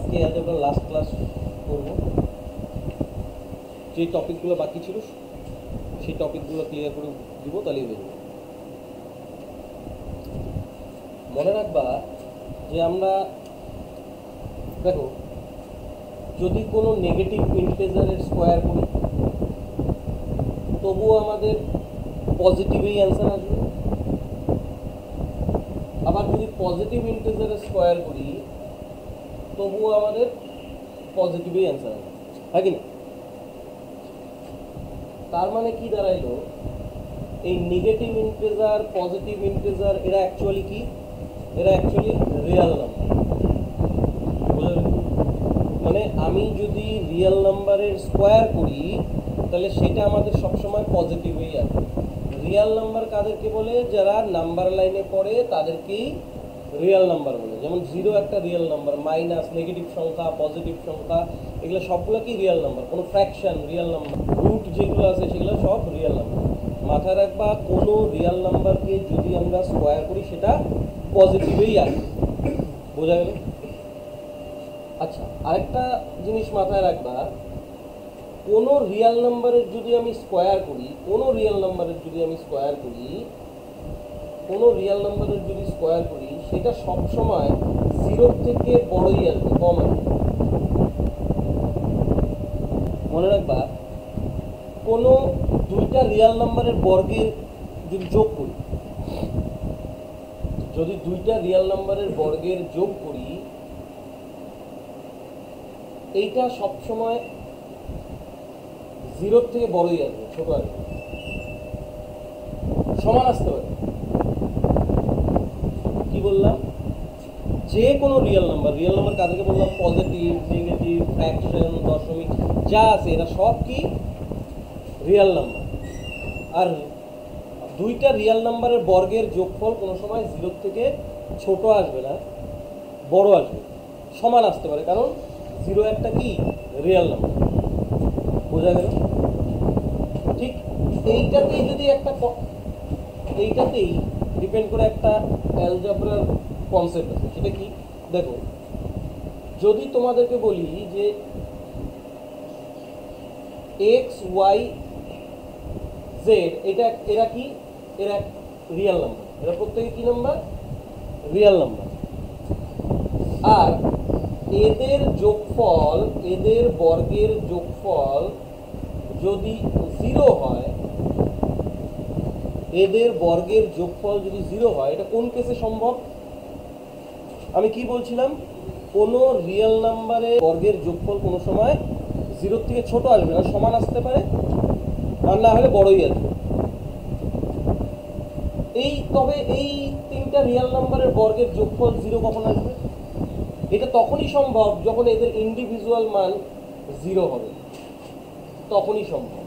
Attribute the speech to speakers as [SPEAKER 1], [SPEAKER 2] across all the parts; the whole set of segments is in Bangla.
[SPEAKER 1] আজকে আমরা লাস্ট ক্লাস করব। যে টপিকগুলো বাকি ছিল সেই টপিকগুলো ক্লিয়ার করে দিব, তাহলেই হয়ে যাবে। মনে রাখবা যে আমরা দেখো, যদি কোনো নেগেটিভ ইন্টিজারের স্কোয়ার করি তবুও আমাদের পজিটিভই অ্যান্সার আসবে। আবার যদি পজিটিভ ইন্টিজারের স্কোয়ার করি তবুও আমাদের পজিটিভই অ্যান্সার আসবে, হয় কি না? তার মানে কি দাঁড়াইলো, এই নেগেটিভ ইন্টিজার পজিটিভ ইন্টিজার এরা অ্যাকচুয়ালি কি? এরা অ্যাকচুয়ালি রিয়েল নাম্বার। মানে আমি যদি রিয়েল নাম্বারের স্কোয়ার করি তাহলে সেটা আমাদের সবসময় পজিটিভই আসবে। রিয়েল নাম্বার কাদেরকে বলে? যারা নাম্বার লাইনে পড়ে তাদেরকেই রিয়েল নাম্বার বলে। যেমন জিরো একটা রিয়েল নাম্বার, মাইনাস, নেগেটিভ সংখ্যা, পজিটিভ সংখ্যা, এগুলো সবগুলো কি রিয়েল নাম্বার। কোনো ফ্র্যাকশন রিয়েল নাম্বার, রুট যেগুলো আছে সেগুলো সব রিয়েল নাম্বার। মাথায় রাখবা, কোনো রিয়েল নাম্বারকে যদি আমরা স্কোয়ার করি সেটা পজিটিভই আসবে। বোঝা গেল? আচ্ছা, আরেকটা জিনিস মাথায় রাখবা, কোনো রিয়েল নাম্বারের যদি আমি স্কোয়ার করি, কোনো রিয়েল নাম্বারের যদি আমি স্কোয়ার করি, কোনো রিয়েল নাম্বারের যদি স্কোয়ার করি সেটা সবসময় জিরোর থেকে বড়ই আসবে, কম আসবে। মনে রাখবা, কোনো দুইটা রিয়েল নাম্বারের বর্গের যদি যোগ করি, যদি দুইটা রিয়েল নাম্বারের বর্গের যোগ করি, এইটা সবসময় জিরোর থেকে বড়ই আসবে, ছোট আসবে, সমান আসতে পারে। কি বললাম? যে কোনো রিয়েল নাম্বার কাদেরকে বললাম? পজিটিভ, নেগেটিভ, ফ্র্যাকশন, দশমিক যা আছে এরা সব কি রিয়েল নাম্বার। আর দুইটা রিয়েল নাম্বারের বর্গের যোগফল কোনো সময় জিরোর থেকে ছোট আসবে না, বড় আসবে, সমান আসতে পারে, কারণ জিরো একটা কি রিয়েল নাম্বার। বোঝা গেল? ঠিক এইটাতেই যদি একটা এইটাতেই ডিপেন্ড করে একটা অ্যালজেব্রার কনসেপ্ট আছে। সেটা কি? দেখো, যদি তোমাদেরকে বলি যে এক্স ওয়াই জেড, এরা কি? এরা রিয়েল নাম্বার। এরা প্রত্যেকে কি নাম্বার? Real number. আর এদের যোগফল, এদের বর্গের যোগফল যদি জিরো হয়, এদের বর্গের যোগফল যদি জিরো হয়, এটা কোন কেসে সম্ভব? আমি কি বলছিলাম? কোনো রিয়েল নাম্বারের বর্গের যোগফল কোনো সময় জিরোর থেকে ছোট আসবে না, সমান আসতে পারে, আর না হলে বড়ই আসবে। তবে এই তিনটা রিয়েল নাম্বারের বর্গের যোগফল জিরো কখন আসবে? এটা তখনই সম্ভব যখন এদের ইন্ডিভিজুয়াল মান জিরো হবে, তখনই সম্ভব।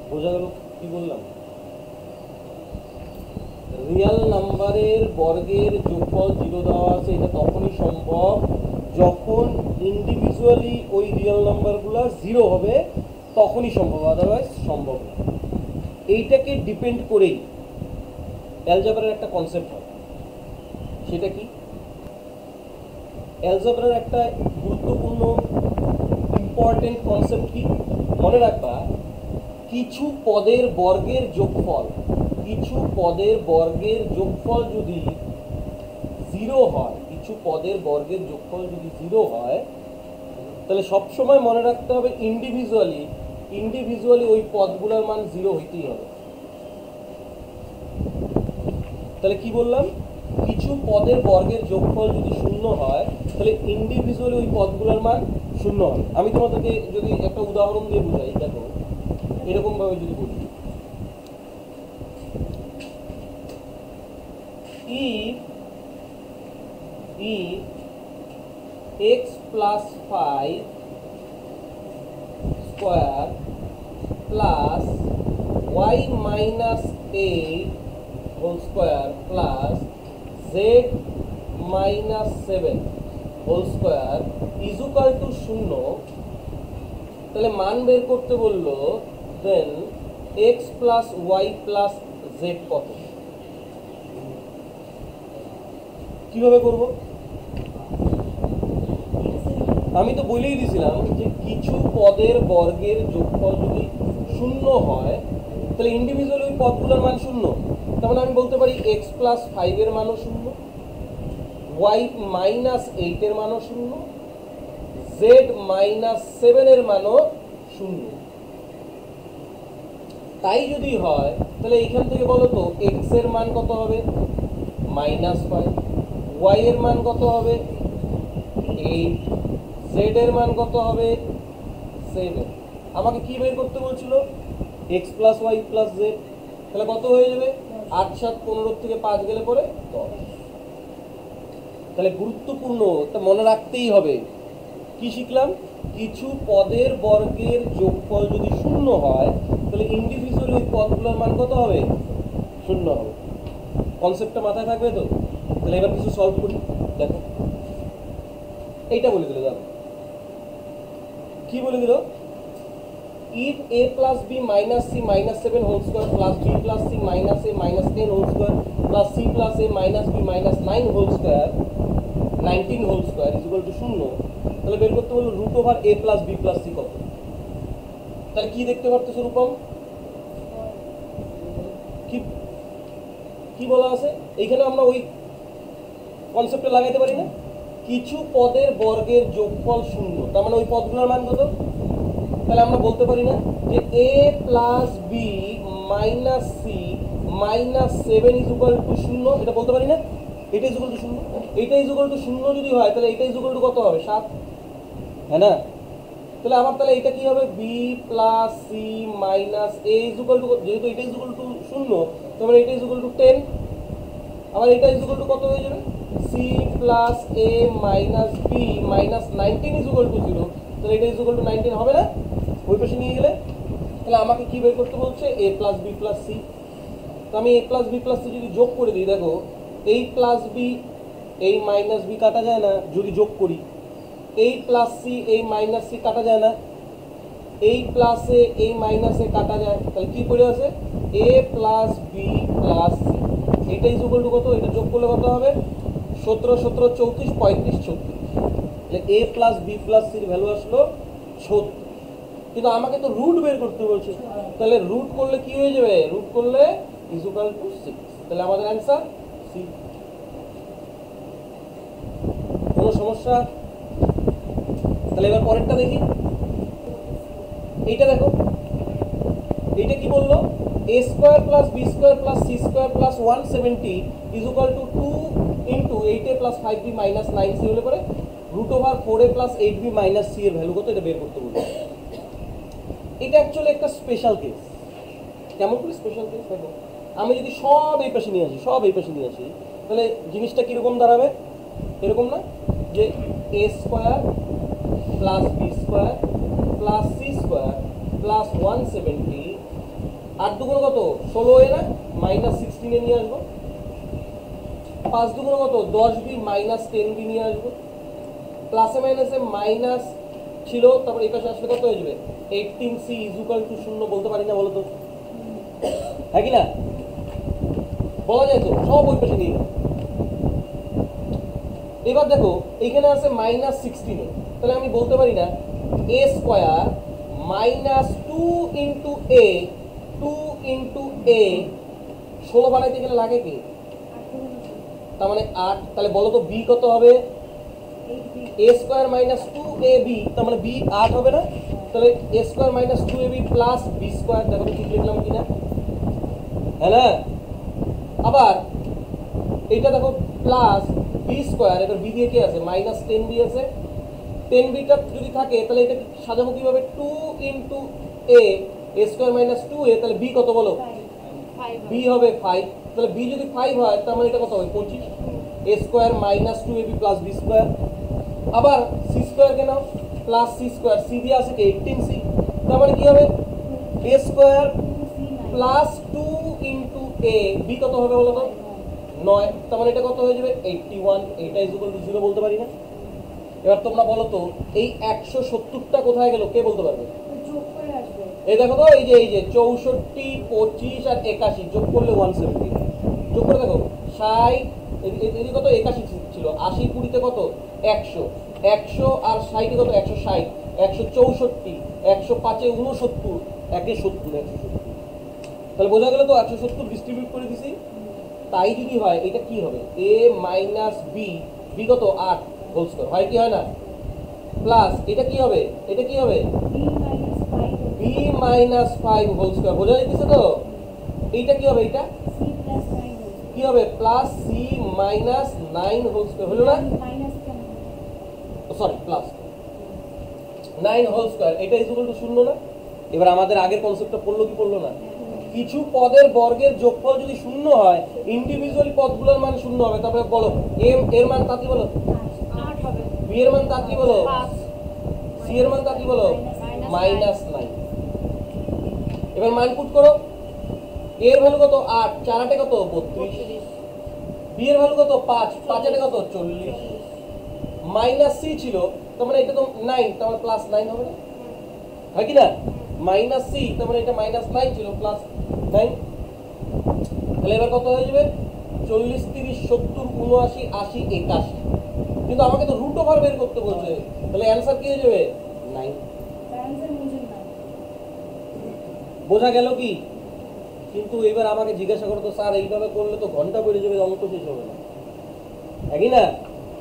[SPEAKER 1] বোঝা গেল কি বললাম? রিয়েল নাম্বারের বর্গের যোগফল জিরো দেওয়া আছে, এটা তখনই সম্ভব যখন ইন্ডিভিজুয়ালি ওই রিয়েল নাম্বারগুলো জিরো হবে, তখনই সম্ভব, আদারওয়াইজ সম্ভব না। এইটাকে ডিপেন্ড করেই অ্যালজেব্রার একটা কনসেপ্ট হয়। সেটা কি? অ্যালজেব্রার একটা গুরুত্বপূর্ণ ইম্পর্টেন্ট কনসেপ্ট কি? মনে রাখবা, কিছু পদের বর্গের যোগফল, কিছু পদের বর্গের যোগফল যদি জিরো হয়, কিছু পদের বর্গের যোগফল যদি জিরো হয়, তাহলে সবসময় মনে রাখতে হবে ইন্ডিভিজুয়ালি ওই পদগুলোর মান জিরো হইতেই হবে। তাহলে কি বললাম? কিছু পদের বর্গের যোগফল যদি শূন্য হয় তাহলে ইন্ডিভিজুয়ালি ওই পদগুলোর মান শূন্য হবে। আমি তোমাদেরকে যদি একটা উদাহরণ দিয়ে বুঝাই, দেখো, এরকম ভাবে যদি বলি, if x plus 5 square plus y minus 8 whole square plus z minus 7 whole square is equal to 0, তাহলে মান বের করতে বললো, দেন x plus y plus z কত? কিভাবে করব? আমি তো বলেই দিয়েছিলাম যে কিছু পদের বর্গের যোগফল যদি শূন্য হয় তাহলে ইন্ডিভিজুয়াল ওই পদগুলোর মান শূন্য। তার মানে আমি বলতে পারি এক্স প্লাস ফাইভের মানও শূন্য, ওয়াই মাইনাস এইটের মানও শূন্য, জেড মাইনাস সেভেনের মানও শূন্য। তাই যদি হয় তাহলে এইখান থেকে বলো তো এক্স এর মান কত হবে, মাইনাস ফাইভ, ওয়াই এর মান কত হবে, এইট, জেড এর মান কত হবে, সেভেন। আমাকে কি বের করতে বলছিল, X plus Y plus Z. তাহলে কত হয়ে যাবে, 8 7 15 থেকে 5 গেলে পরে 10। তাহলে গুরুত্বপূর্ণ, তা মনে রাখতেই হবে। কি শিখলাম, কিছু পদের বর্গের যোগফল যদি শূন্য হয় তাহলে ইন্ডিভিজুয়াল ওই পদগুলোর মান কত হবে, শূন্য হবে। কনসেপ্টটা মাথায় থাকবে তো? তাহলে এবার কিছু সলভ করি, দেখো। এইটা বলে দিল, দেখো কি বলে দিল, if a plus b minus c minus 7 whole square plus b plus c minus a minus 10 whole square plus c plus a minus b minus 9 whole square 19 whole square is equal to 0, তাহলে বের করতে বললো root over a plus b plus c কত। তাহলে কি দেখতে পারতেছো রূপম, কি কি বলা আছে এইখানে, আমরা ওই কনসেপ্টে লাগাইতে পারি না, কিছু পদের বর্গের যোগফল শূন্য, তার মানে ওই পদগুলোর মান কত। তাহলে আমরা বলতে পারি না যে a plus b minus c minus 7 is equal to 0, এটা বলতে পারি না, এটা ইজ ইকুয়াল টু 0, এটা ইজ ইকুয়াল টু 0 যদি হয় তাহলে এটা ইজ ইকুয়াল টু কত হবে, 7, হ্যাঁ না? তাহলে আবার তাহলে এটা কি হবে, b plus c minus a is equal to, যেহেতু এটা ইজ ইকুয়াল টু 0 তাহলে এটা ইজ ইকুয়াল টু 10, আবার এটা ইজ ইকুয়াল টু কত হয়ে যাবে, c plus a minus b minus 19 is equal to 0, তাহলে এটা ইজ ইকুয়াল টু 19 হবে না ওই পাশে নিয়ে গেলে। তাহলে আমাকে কি বের করতে বলছে, এ প্লাস বি প্লাস সি। তো আমি এ প্লাস বি প্লাস সি যদি যোগ করে দিই, দেখো এই প্লাস বি এই মাইনাস বি কাটা যায় না যদি যোগ করি, এই প্লাস সি এই মাইনাস সি কাটা যায় না, এই প্লাসে এই মাইনাসে কাটা যায়, তাহলে কি করে আছে, এ প্লাস বি প্লাস সি, এটা ইজ ইকুয়াল টু কত, এটা যোগ করলে কত হবে, 17 17 34 35 36, তাহলে এ প্লাস বি প্লাস সির ভ্যালু আসলো 36। কিন্তু আমাকে তো রুট বের করতে বলছে, তাহলে রুট করলে কি হয়ে যাবে, রুট করলে ইজ ইকুয়াল টু 6, তাহলে আমাদের অ্যান্সার সি। কোনো সমস্যা? তাহলে এবার পরেরটা দেখি, এইটা দেখো, এইটা কি বললো, a square plus B square plus C square plus 170 is equal to 2 into 8a plus 5b minus 9c হলে পরে root over 4a plus 8b minus c এর ভ্যালু কত, এটা বের করতে বলবো। এটা অ্যাকচুয়ালি একটা স্পেশাল কেস। কেমন করে স্পেশাল কেস, দেখো আমি যদি সব এই পাশে নিয়ে আসি, সব এই পাশে নিয়ে আসি, তাহলে জিনিসটা কীরকম দাঁড়াবে, এরকম না যে a square plus B square plus C square plus 170, 8 দুগুণ কত, 16 না, মাইনাস 16 এ নিয়ে আসবো, 5 দুগুণ কত, 10b মাইনাস 10b নিয়ে আসবো, প্লাসে মাইনাসে মাইনাস ছিল, তারপর এই পাশে আসলে কত হয়ে যাবে, 18c ইজ ইকুয়াল টু 0, বলতে পারি না বলো তো, হ্যাঁ কি না, বলা যায় তো, সব ওই পাশে নিয়ে। এবার দেখো এইখানে আছে মাইনাস 16, তাহলে আমি বলতে পারি না এ স্কোয়ার মাইনাস 2 ইন্টু এ 2 ইন্টু এ, 16 বানাইতে গেলে লাগে কি, তার মানে 8, তাহলে বলো তো বি কত হবে, এ স্কোয়ার মাইনাস 2ab, তার মানে বি 8 হবে না, তাহলে A square minus 2ab plus B square, দেখো ঠিক লিখলাম কিনা, হ্যাঁ না? আবার এইটা দেখো প্লাস বি স্কোয়ার, এবার বি দিয়ে কি আছে, মাইনাস 10b আছে, 10bটা যদি থাকে তাহলে এটা সাজাবো কিভাবে, 2 ইন্টু এ স্কোয়ার মাইনাস 2a, তাহলে বি কত বলো, বি হবে 5, তাহলে বি যদি 5 হয় তার মানে এটা কত হবে, 25, A square minus 2ab plus B square. আবার সি স্কোয়ার কেন, প্লাস সি স্কোয়ার, সি দিয়ে আছে কি 18c, তার মানে কি হবে, A square plus 2 into A, B কত হবে বলো তো, 9, তার মানে এটা কত হয়ে যাবে 81, এটা ইজ ইকুয়াল টু 0, বলতে পারি না? এবার তোমরা বলো তো এই 170টা কোথায় গেল, কে বলতে পারবে? এই দেখো তো, এই যে 64 25 আর 81 যোগ করলে 170, যোগ করে দেখো 60, এদিকে কত 81 ছিল, ছিল, 80 20 কত 100, 100 আর 60 কত 160, 164, 105 69, 170, তাহলে বোঝা গেল তো 170 ডিস্ট্রিবিউট করে দিছি। তাই যদি হয় এটা কি হবে, a মাইনাস বি, বি কত 8 হোল স্কয়ার হয় কি হয় না, প্লাস এটা কি হবে, এটা কি হবে b মাইনাস 5 হোল স্কয়ার, বোঝা যাচ্ছে তো। এইটা কি হবে, এটা কি হবে plus c minus 9 whole square, হলো না, সরি প্লাস 9 হোল স্কয়ার, এটা ইকুয়াল টু 0 না। এবার আমাদের আগের কনসেপ্টটা পড়লো কি পড়লো না, কিছু পদের বর্গের যোগফল যদি 0 হয়, ইন্ডিভিজুয়ালি পদগুলোর মান 0 হবে। তারপরে বলো এর মান তাতি বলো
[SPEAKER 2] 8 হবে,
[SPEAKER 1] বি এর মান তাতি বলো
[SPEAKER 2] 5,
[SPEAKER 1] সি এর মান তাতি বলো -9। এবার মান পুট করো, এর ভ্যালু কত 8, 4 8 কত 32, বি এর ভ্যালু কত 5, 5 8 কত 40, মাইনাস সি ছিল, তার মানে এটা তো 9, তার মানে প্লাস 9 হবে না, হয় কি না, মাইনাস সি তার মানে এটা -9 ছিল প্লাস 9। তাহলে এবার কত হয়ে যাবে 40 30 70 79 80 81, কিন্তু আমাকে তো রুট ওভার বের করতে বলছে, তাহলে অ্যানসার কি হয়ে যাবে 9। বোঝা গেল কি, কিন্তু এবার আমাকে জিজ্ঞাসা করো তো স্যার এইভাবে করলে তো ঘন্টা বেড়ে যাবে, অঙ্ক শেষ হবে না, একই না,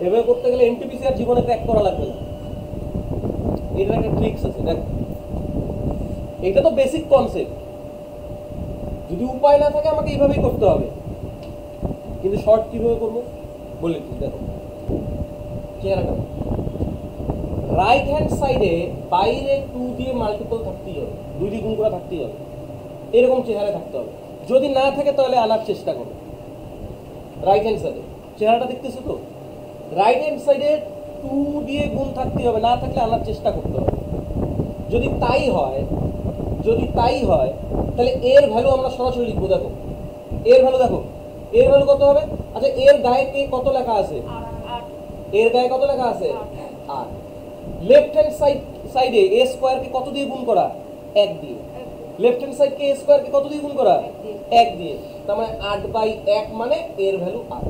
[SPEAKER 1] এভাবে করতে গেলে এমটিপিসি আর জীবনে ক্র্যাক করা লাগবে না। এটার একটা ট্রিক্স আছে, দেখ এটা তো বেসিক কনসেপ্ট, যদি উপায় না থাকে আমাকে এইভাবেই করতে হবে, কিন্তু শর্ট কিভাবে করবো বলে দিচ্ছি। দেখো চেহারাটা, রাইট হ্যান্ড সাইডে বাইরে 2 দিয়ে মাল্টিপল থাকতেই হবে, 2 দিয়ে গুণ করা থাকতেই হবে, এরকম চেহারা থাকতে হবে। যদি না থাকে তাহলে আনার চেষ্টা করো। রাইট হ্যান্ড সাইডে চেহারাটা দেখতেছো তো, রাইট হ্যান্ড সাইডে 2 দিয়ে গুণ থাকতেই হবে, না থাকলে আনার চেষ্টা করতে হবে। যদি তাই হয়, যদি তাই হয় তাহলে এর ভ্যালু আমরা সরাসরি লিখবো। দেখো এর ভ্যালু, দেখো এর ভ্যালু কত হবে, আচ্ছা এর গায়ে কে কত লেখা আছে,
[SPEAKER 2] 8,
[SPEAKER 1] এর গায়ে কত লেখা আছে 8। লেফট হ্যান্ড সাইডে a স্কয়ার কে কত দিয়ে গুণ করা 1 দিয়ে, লেফট হ্যান্ড সাইড কে a স্কয়ার কে কত দিয়ে গুণ করা 1 দিয়ে, তার মানে 8/1 মানে এর ভ্যালু 8।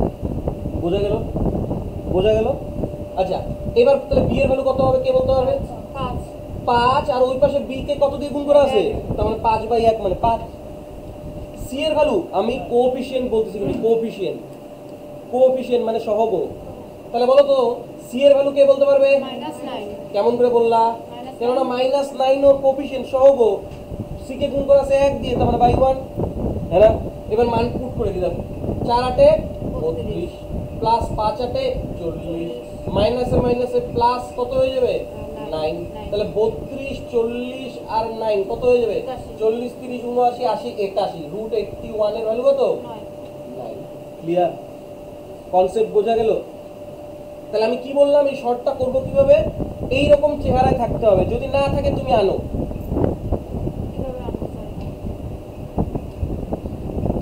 [SPEAKER 1] বোঝা গেল, বোঝা গেল। আচ্ছা এবার তাহলে b এর ভ্যালু কত হবে কে বলতে পারবে,
[SPEAKER 2] 5,
[SPEAKER 1] 5, আর ওই পাশে b কে কত দিয়ে গুণ করা আছে, তার মানে 5/1 মানে 5। সি এর ভ্যালু আমি কোএফিশিয়েন্ট বলতেছি, কিন্তু কোএফিশিয়েন্ট মানে সহগ, তাহলে বলো তো সি এর ভ্যালু কে বলতে পারবে,
[SPEAKER 2] -9,
[SPEAKER 1] কেমন করে বললা, কেননা -9 ওর কোএফিশিয়েন্ট সহগ, সি কে গুণ করা আছে 1 দিয়ে, তার মানে /1, হ্যাঁ না। এবার মান পুট করে দিই, দেখো 4 8 32 প্লাস 5 8 40, মাইনাসে মাইনাসে প্লাস কত হয়ে যাবে 9, তাহলে 32 40 আর 9 কত হয়ে যাবে 40 30 79 80 81, রুট 81 এর ভ্যালু কত 9। ক্লিয়ার, কনসেপ্ট বোঝা গেল। তাহলে আমি কি বললাম, এই শর্টটা করব কিভাবে, এই রকম চেহারায় থাকতে হবে, যদি না থাকে তুমি আনো।
[SPEAKER 2] কিভাবে আনতে চাই?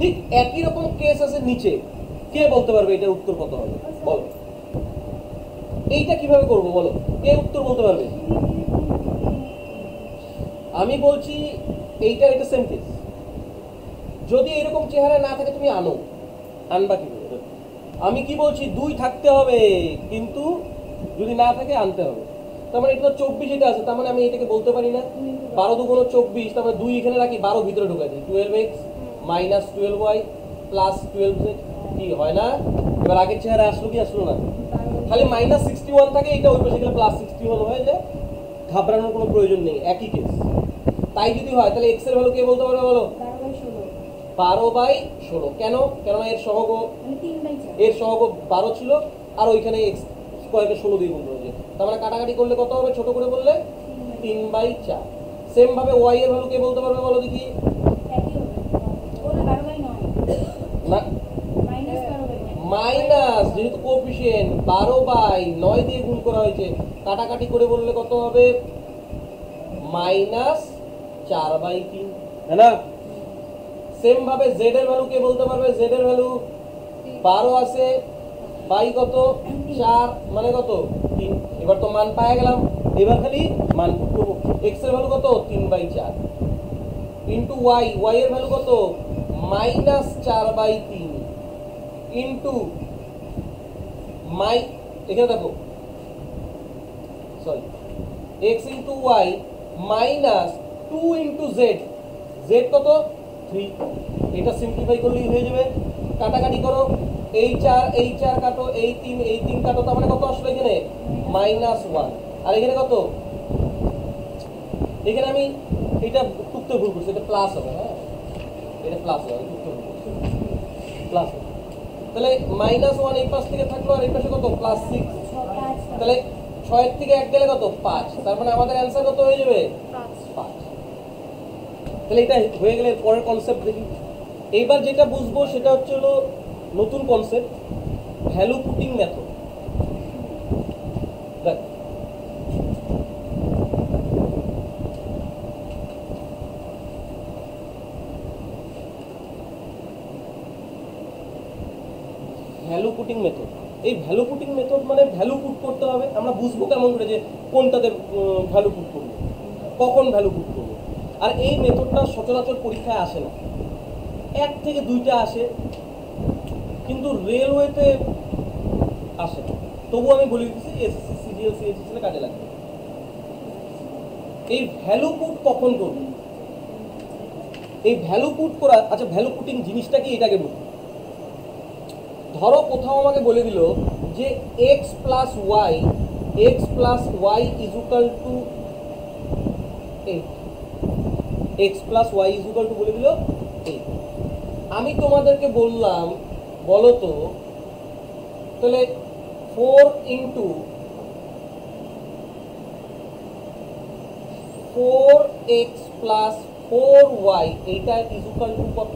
[SPEAKER 1] ঠিক একই রকম কেস আছে নিচে, কে বলতে পারবে এটার উত্তর কত হবে বলো, এইটা কিভাবে করব বলো, কে উত্তর বলতে পারবে। আমি বলছি এইটা, এটা সেম কেস, যদি এরকম চেহারা না থাকে তুমি আনো, আনবা কিভাবে, আমি কি বলছি 2 থাকতে হবে, কিন্তু যদি না থাকে আনতে হবে। তার মানে এটা 24 এটা আছে, তার মানে আমি এটাকে বলতে পারি না 12 2 24, তার মানে 2 এখানে রাখি, 12 ভিতরে ঢুকাই দিই, 12x minus 12y plus 12z, কি হয় না। এবার আগের চেহারা আসলো কি আসলো না, খালি -61 থাকে, এটা ওই পাশে গেলে +61 হয়ে যায়, ঘাবড়ানোর কোনো প্রয়োজন নেই, একই কেস। তাই যদি হয় তাহলে x এর ভ্যালু কে বলতে পারবে বলো, 12/16। কেন, কেননা এর সহগ, এর সহগ 12 ছিল, আর ওইখানে x স্কয়ারকে 16 দিয়ে গুণ করেছে, তার মানে কাটাকাটি করলে কত হবে, ছোট করে বললে 3/4। সেম ভাবে y এর ভ্যালু কে বলতে পারবে বলো দেখি, না মাইনাস, যেহেতু কোএফিশিয়েন্ট 12/9 দিয়ে গুণ করা হয়েছে, কাটাকাটি করে বললে কত হবে -4/3, হ্যাঁ না। সেম ভাবে z এর ভ্যালু কে বলতে পারবে, z এর ভ্যালু 12 আছে, বাই কত 4 মানে কত 3। এবার তো মান পাওয়া গেলাম, এবার খালি মান পুট করব, x এর ভ্যালু কত 3/4 ইনটু y, y এর ভ্যালু কত -4/3 ইনটু মাই এখানে দেখো sorry x into y minus 2 into z, z কত 3, এটা সিম্পলিফাই করলেই হয়ে যাবে। কাটাকাটি করো, এই 4 কাটো, এই 3 কাটো, তার মানে কত আসলো এখানে -1, আর এখানে কত, এখানে আমি এটা টুকতে ভুল করছি, এটা প্লাস হবে, হ্যাঁ এটা প্লাস হবে, টুকতে ভুল করছি, প্লাস হবে। তাহলে -1 এই পাশ থেকে থাকলো, আর এই পাশে কত +6, তাহলে 6 এর থেকে 1 গেলে কত 5, তার মানে আমাদের অ্যান্সার কত হয়ে যাবে 5। তাহলে এটা হয়ে গেলে পরের কনসেপ্ট দেখি। এইবার যেটা বুঝবো সেটা হচ্ছে হলো নতুন কনসেপ্ট, ভ্যালু পুটিং মেথড। দেখ ভ্যালু পুটিং মেথড, এই ভ্যালু পুটিং মেথড মানে ভ্যালু পুট করতে হবে। আমরা বুঝবো কেমন করে যে কোনটাতে ভ্যালু পুট করবো, কখন ভ্যালু পুট করবো। আর এই মেথডটা সচরাচর পরীক্ষায় আসে না, 1 থেকে 2টা আসে, কিন্তু রেলওয়েতে আসে না। তবু আমি বলে দিচ্ছি এসএসসি সিজিএল সিএইচএসএল কাজে লাগবে। এই ভ্যালু পুট কখন করবো, এই ভ্যালু পুট করা, আচ্ছা ভ্যালু পুটিং জিনিসটা কি এটাকে বুঝবো। ধরো কোথাও আমাকে বলে দিল যে x plus y is equal to 8, x plus y is equal to বলে দিল 8। আমি তোমাদেরকে বললাম বলো তো তাহলে 4 ইন্টু 4x প্লাস 4y এইটা ইজ ইকুয়াল টু কত,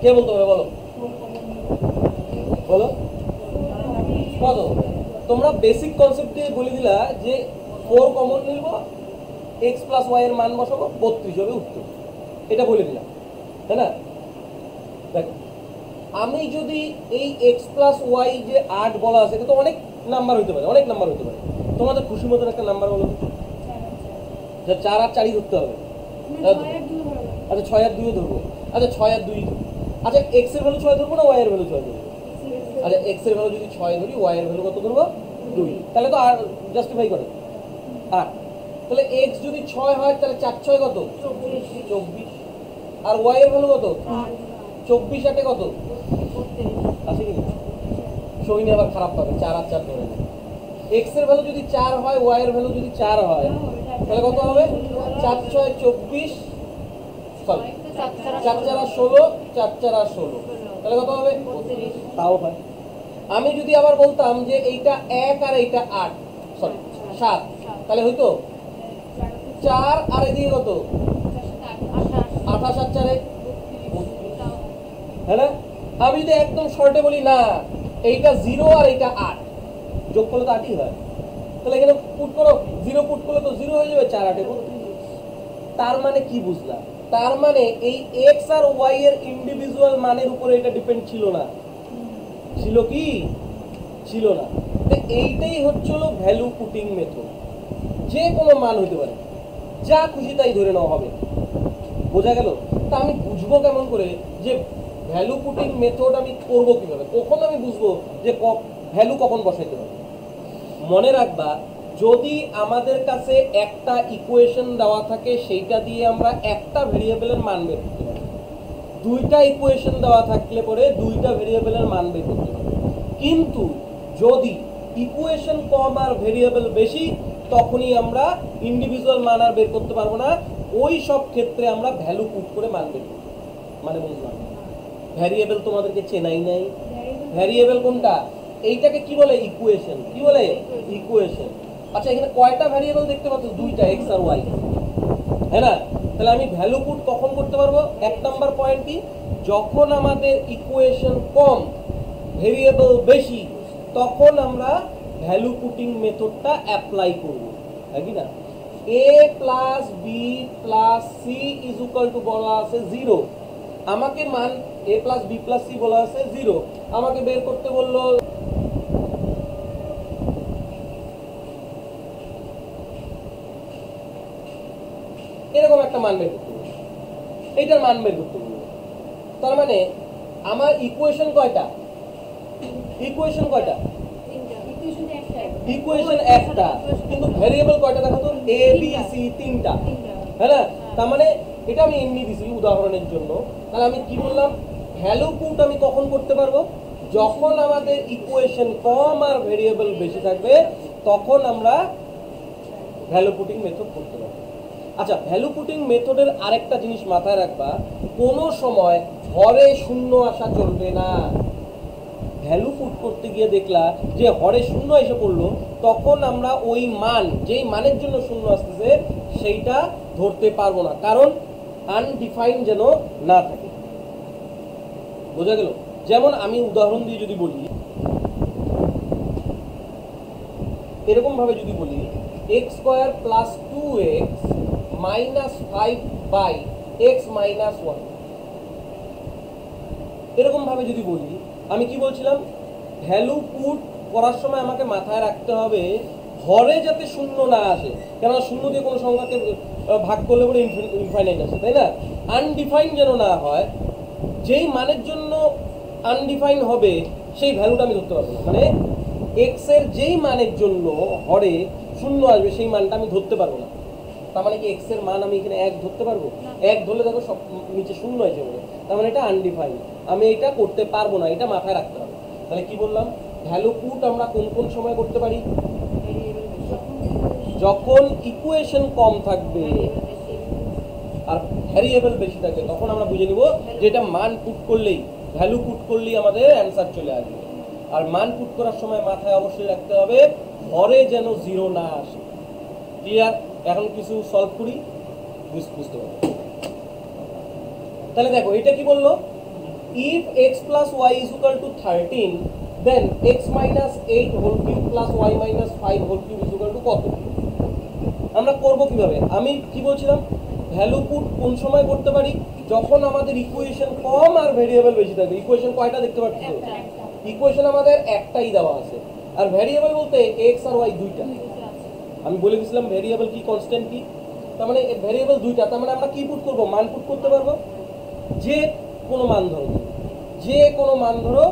[SPEAKER 1] কে বলতে হবে বলো বলো কত। তোমরা বেসিক কনসেপ্ট দিয়ে বলে দিলা যে 4 কমন নিব, x প্লাস ওয়াই এর মান বসাবো, 32 হবে উত্তর, এটা বলে দিলাম, তাই না। দেখো আমি যদি এই x প্লাস ওয়াই যে 8 বলা আছে, এটা তো অনেক নাম্বার হতে পারে, অনেক নাম্বার হতে পারে, তোমাদের খুশি মতন একটা নাম্বার বলো, যে 4 আর 4ই ধরতে হবে। আচ্ছা 6 আর 2 ধরবো, আচ্ছা 6 আর 2 ধরবো। আচ্ছা x এর ভ্যালু 6 ধরবো না y এর ভ্যালু 6 ধরবো? আচ্ছা x এর ভ্যালু যদি 6 ধরি, y এর ভ্যালু কত ধরবো 2, তাহলে তো আর জাস্টিফাই করে 8। তাহলে x যদি 6 হয় তাহলে 4 6 কত 24, আর y এর ভ্যালু কত 24, 8 কত আছে কি সইনি, আবার খারাপ পাবে 4 আর 4 ধরে। x এর ভ্যালু যদি 4 হয়, y এর ভ্যালু যদি 4 হয়, তাহলে কত হবে 4 6 24, সরি 4 4 আর 16, 4 4 আর 16, তাহলে কত হবে তাও হয়। আমি যদি আবার বলতাম যে এইটা 1 আর এইটা 8, সরি 7, তাহলে হইতো 4 আর এদিকে কত 28 আর 4 হ্যাঁ না। আমি যদি একদম শর্টে বলি না এইটা 0 আর এইটা 8 যোগ করলে তো 8ই হয়, তাহলে এখানে পুট করো, 0 পুট করলে তো 0 হয়ে যাবে, 4 8 তার মানে কি বুঝলাম, তার মানে এই x আর y এর ইন্ডিভিজুয়াল মানের উপরে এটা ডিপেন্ড ছিল না, ছিল কি ছিল না। তো এইটাই হচ্ছিল ভ্যালু পুটিং মেথড, যে কোনো মান হতে পারে, যা খুশি তাই ধরে নেওয়া হবে, বোঝা গেল। তা আমি বুঝবো কেমন করে যে ভ্যালু পুটিং মেথড আমি করবো কিভাবে, কখন আমি বুঝবো যে ভ্যালু কখন বসাইতে হবে। মনে রাখবা, যদি আমাদের কাছে একটা ইকুয়েশন দেওয়া থাকে সেইটা দিয়ে আমরা একটা ভেরিয়েবলের মান বের করতে পারি, 2টা ইকুয়েশন দেওয়া থাকলে পরে 2টা ভেরিয়েবলের মান বের করতে পারি। কিন্তু যদি ইকুয়েশন কম আর ভেরিয়েবল বেশি, তখনই আমরা ইন্ডিভিজুয়াল মান আর বের করতে পারবো না, ওই সব ক্ষেত্রে আমরা ভ্যালু পুট করে মান বের করব। মানে বুঝলাম, ভ্যারিয়েবল তোমাদেরকে চেনাই নাই, ভ্যারিয়েবল কোনটা, এইটাকে কি বলে ইকুয়েশন, কি বলে ইকুয়েশন। আচ্ছা এখানে কয়টা ভ্যারিয়েবল দেখতে পাচ্ছ, 2টা x আর y, হ্যাঁ না। তাহলে আমি ভ্যালু পুট কখন করতে পারবো, 1 নাম্বার পয়েন্ট কি, যখন আমাদের ইকুয়েশন কম ভেরিয়েবল বেশি, তখন আমরা ভ্যালু পুটিং মেথডটা অ্যাপ্লাই করব, তাই কি না। a plus b plus c is equal to বলা আছে 0, আমাকে মান a plus b plus c বলা আছে 0, আমাকে বের করতে বললো এরকম একটা মান বের করতে বললো, এইটার মান বের করতে বললো। তার মানে আমার ইকুয়েশন কয়টা, ইকুয়েশন কয়টা?
[SPEAKER 2] তিনটা ইকুয়েশন একটা
[SPEAKER 1] ইকুয়েশন একটা, কিন্তু ভেরিয়েবল কয়টা দেখো তো? এ বি সি তিনটা,
[SPEAKER 2] তিনটা
[SPEAKER 1] হ্যাঁ না? তার মানে এটা আমি এমনি দিছি উদাহরণের জন্য। তাহলে আমি কি বললাম, ভ্যালু পুট আমি কখন করতে পারবো? যখন আমাদের ইকুয়েশন কম আর ভেরিয়েবল বেশি থাকবে, তখন আমরা ভ্যালু পুটিং মেথড করতে পারবো। আচ্ছা, ভ্যালু পুটিং মেথডের আরেকটা জিনিস মাথায় রাখবা, কোনো সময় হরে শূন্য আসা চলবে না। ভ্যালু পুট করতে গিয়ে দেখলা যে হরে শূন্য এসে পড়লো, তখন আমরা ওই মান, যেই মানের জন্য শূন্য আসতেছে সেইটা ধরতে পারবো না, কারণ আনডিফাইন যেন না থাকে। বোঝা গেল? যেমন আমি উদাহরণ দিয়ে যদি বলি, এরকম ভাবে যদি বলি x square plus 2x minus 5 by x minus 1, এরকম ভাবে যদি বলি, আমি কি বলছিলাম, ভ্যালু পুট করার সময় আমাকে মাথায় রাখতে হবে হরে যাতে শূন্য না আসে, কেননা শূন্য দিয়ে কোনো সংখ্যাকে ভাগ করলে পরে ইনফাইনাইট আসে, তাই না? আনডিফাইন যেন না হয়, যেই মানের জন্য আনডিফাইন হবে সেই ভ্যালুটা আমি ধরতে পারবো না। মানে এক্স এর যেই মানের জন্য হরে শূন্য আসবে সেই মানটা আমি ধরতে পারবো না। তার মানে কি এক্স এর মান আমি এখানে 1 ধরতে পারবো? 1 ধরলে দেখো সব নিচে শূন্য হয়েছে বলে, তার মানে এটা আনডিফাইন, আমি এটা করতে পারবো না, এটা মাথায় রাখতে হবে। তাহলে কি বললাম, ভ্যালু পুট আমরা কোন কোন সময় করতে পারি? যখন ইকুয়েশন কম থাকবে আর ভ্যারিয়েবল বেশি থাকবে, তখন আমরা বুঝে নিব যে এটা মান পুট করলেই, ভ্যালু পুট করলেই আমাদের অ্যান্সার চলে আসবে। আর মান পুট করার সময় মাথায় অবশ্যই রাখতে হবে হরে যেন 0 না আসে। ক্লিয়ার? এখন কিছু সলভ করি, বুঝতে পারবো। তাহলে দেখো এটা কি বললো, if x plus y is equal to 13 then x minus 8 whole cube plus y minus 5 whole cube is equal to কত? আমরা করব কিভাবে? আমি কি বলছিলাম, ভ্যালু পুট কোন সময় করতে পারি? যখন আমাদের ইকুয়েশন কম আর ভেরিয়েবল বেশি থাকবে। ইকুয়েশন কয়টা দেখতে পাচ্ছ? ইকুয়েশন আমাদের একটাই দেওয়া আছে, আর ভেরিয়েবল বলতে x আর y দুইটা। আমি বলে দিয়েছিলাম ভেরিয়েবল কি, কনস্ট্যান্ট কি, তার মানে ভেরিয়েবল দুইটা, তার মানে আমরা কি পুট করব? মান পুট করতে পারবো। যে কোনো মান ধরো, যে কোনো মান ধরো,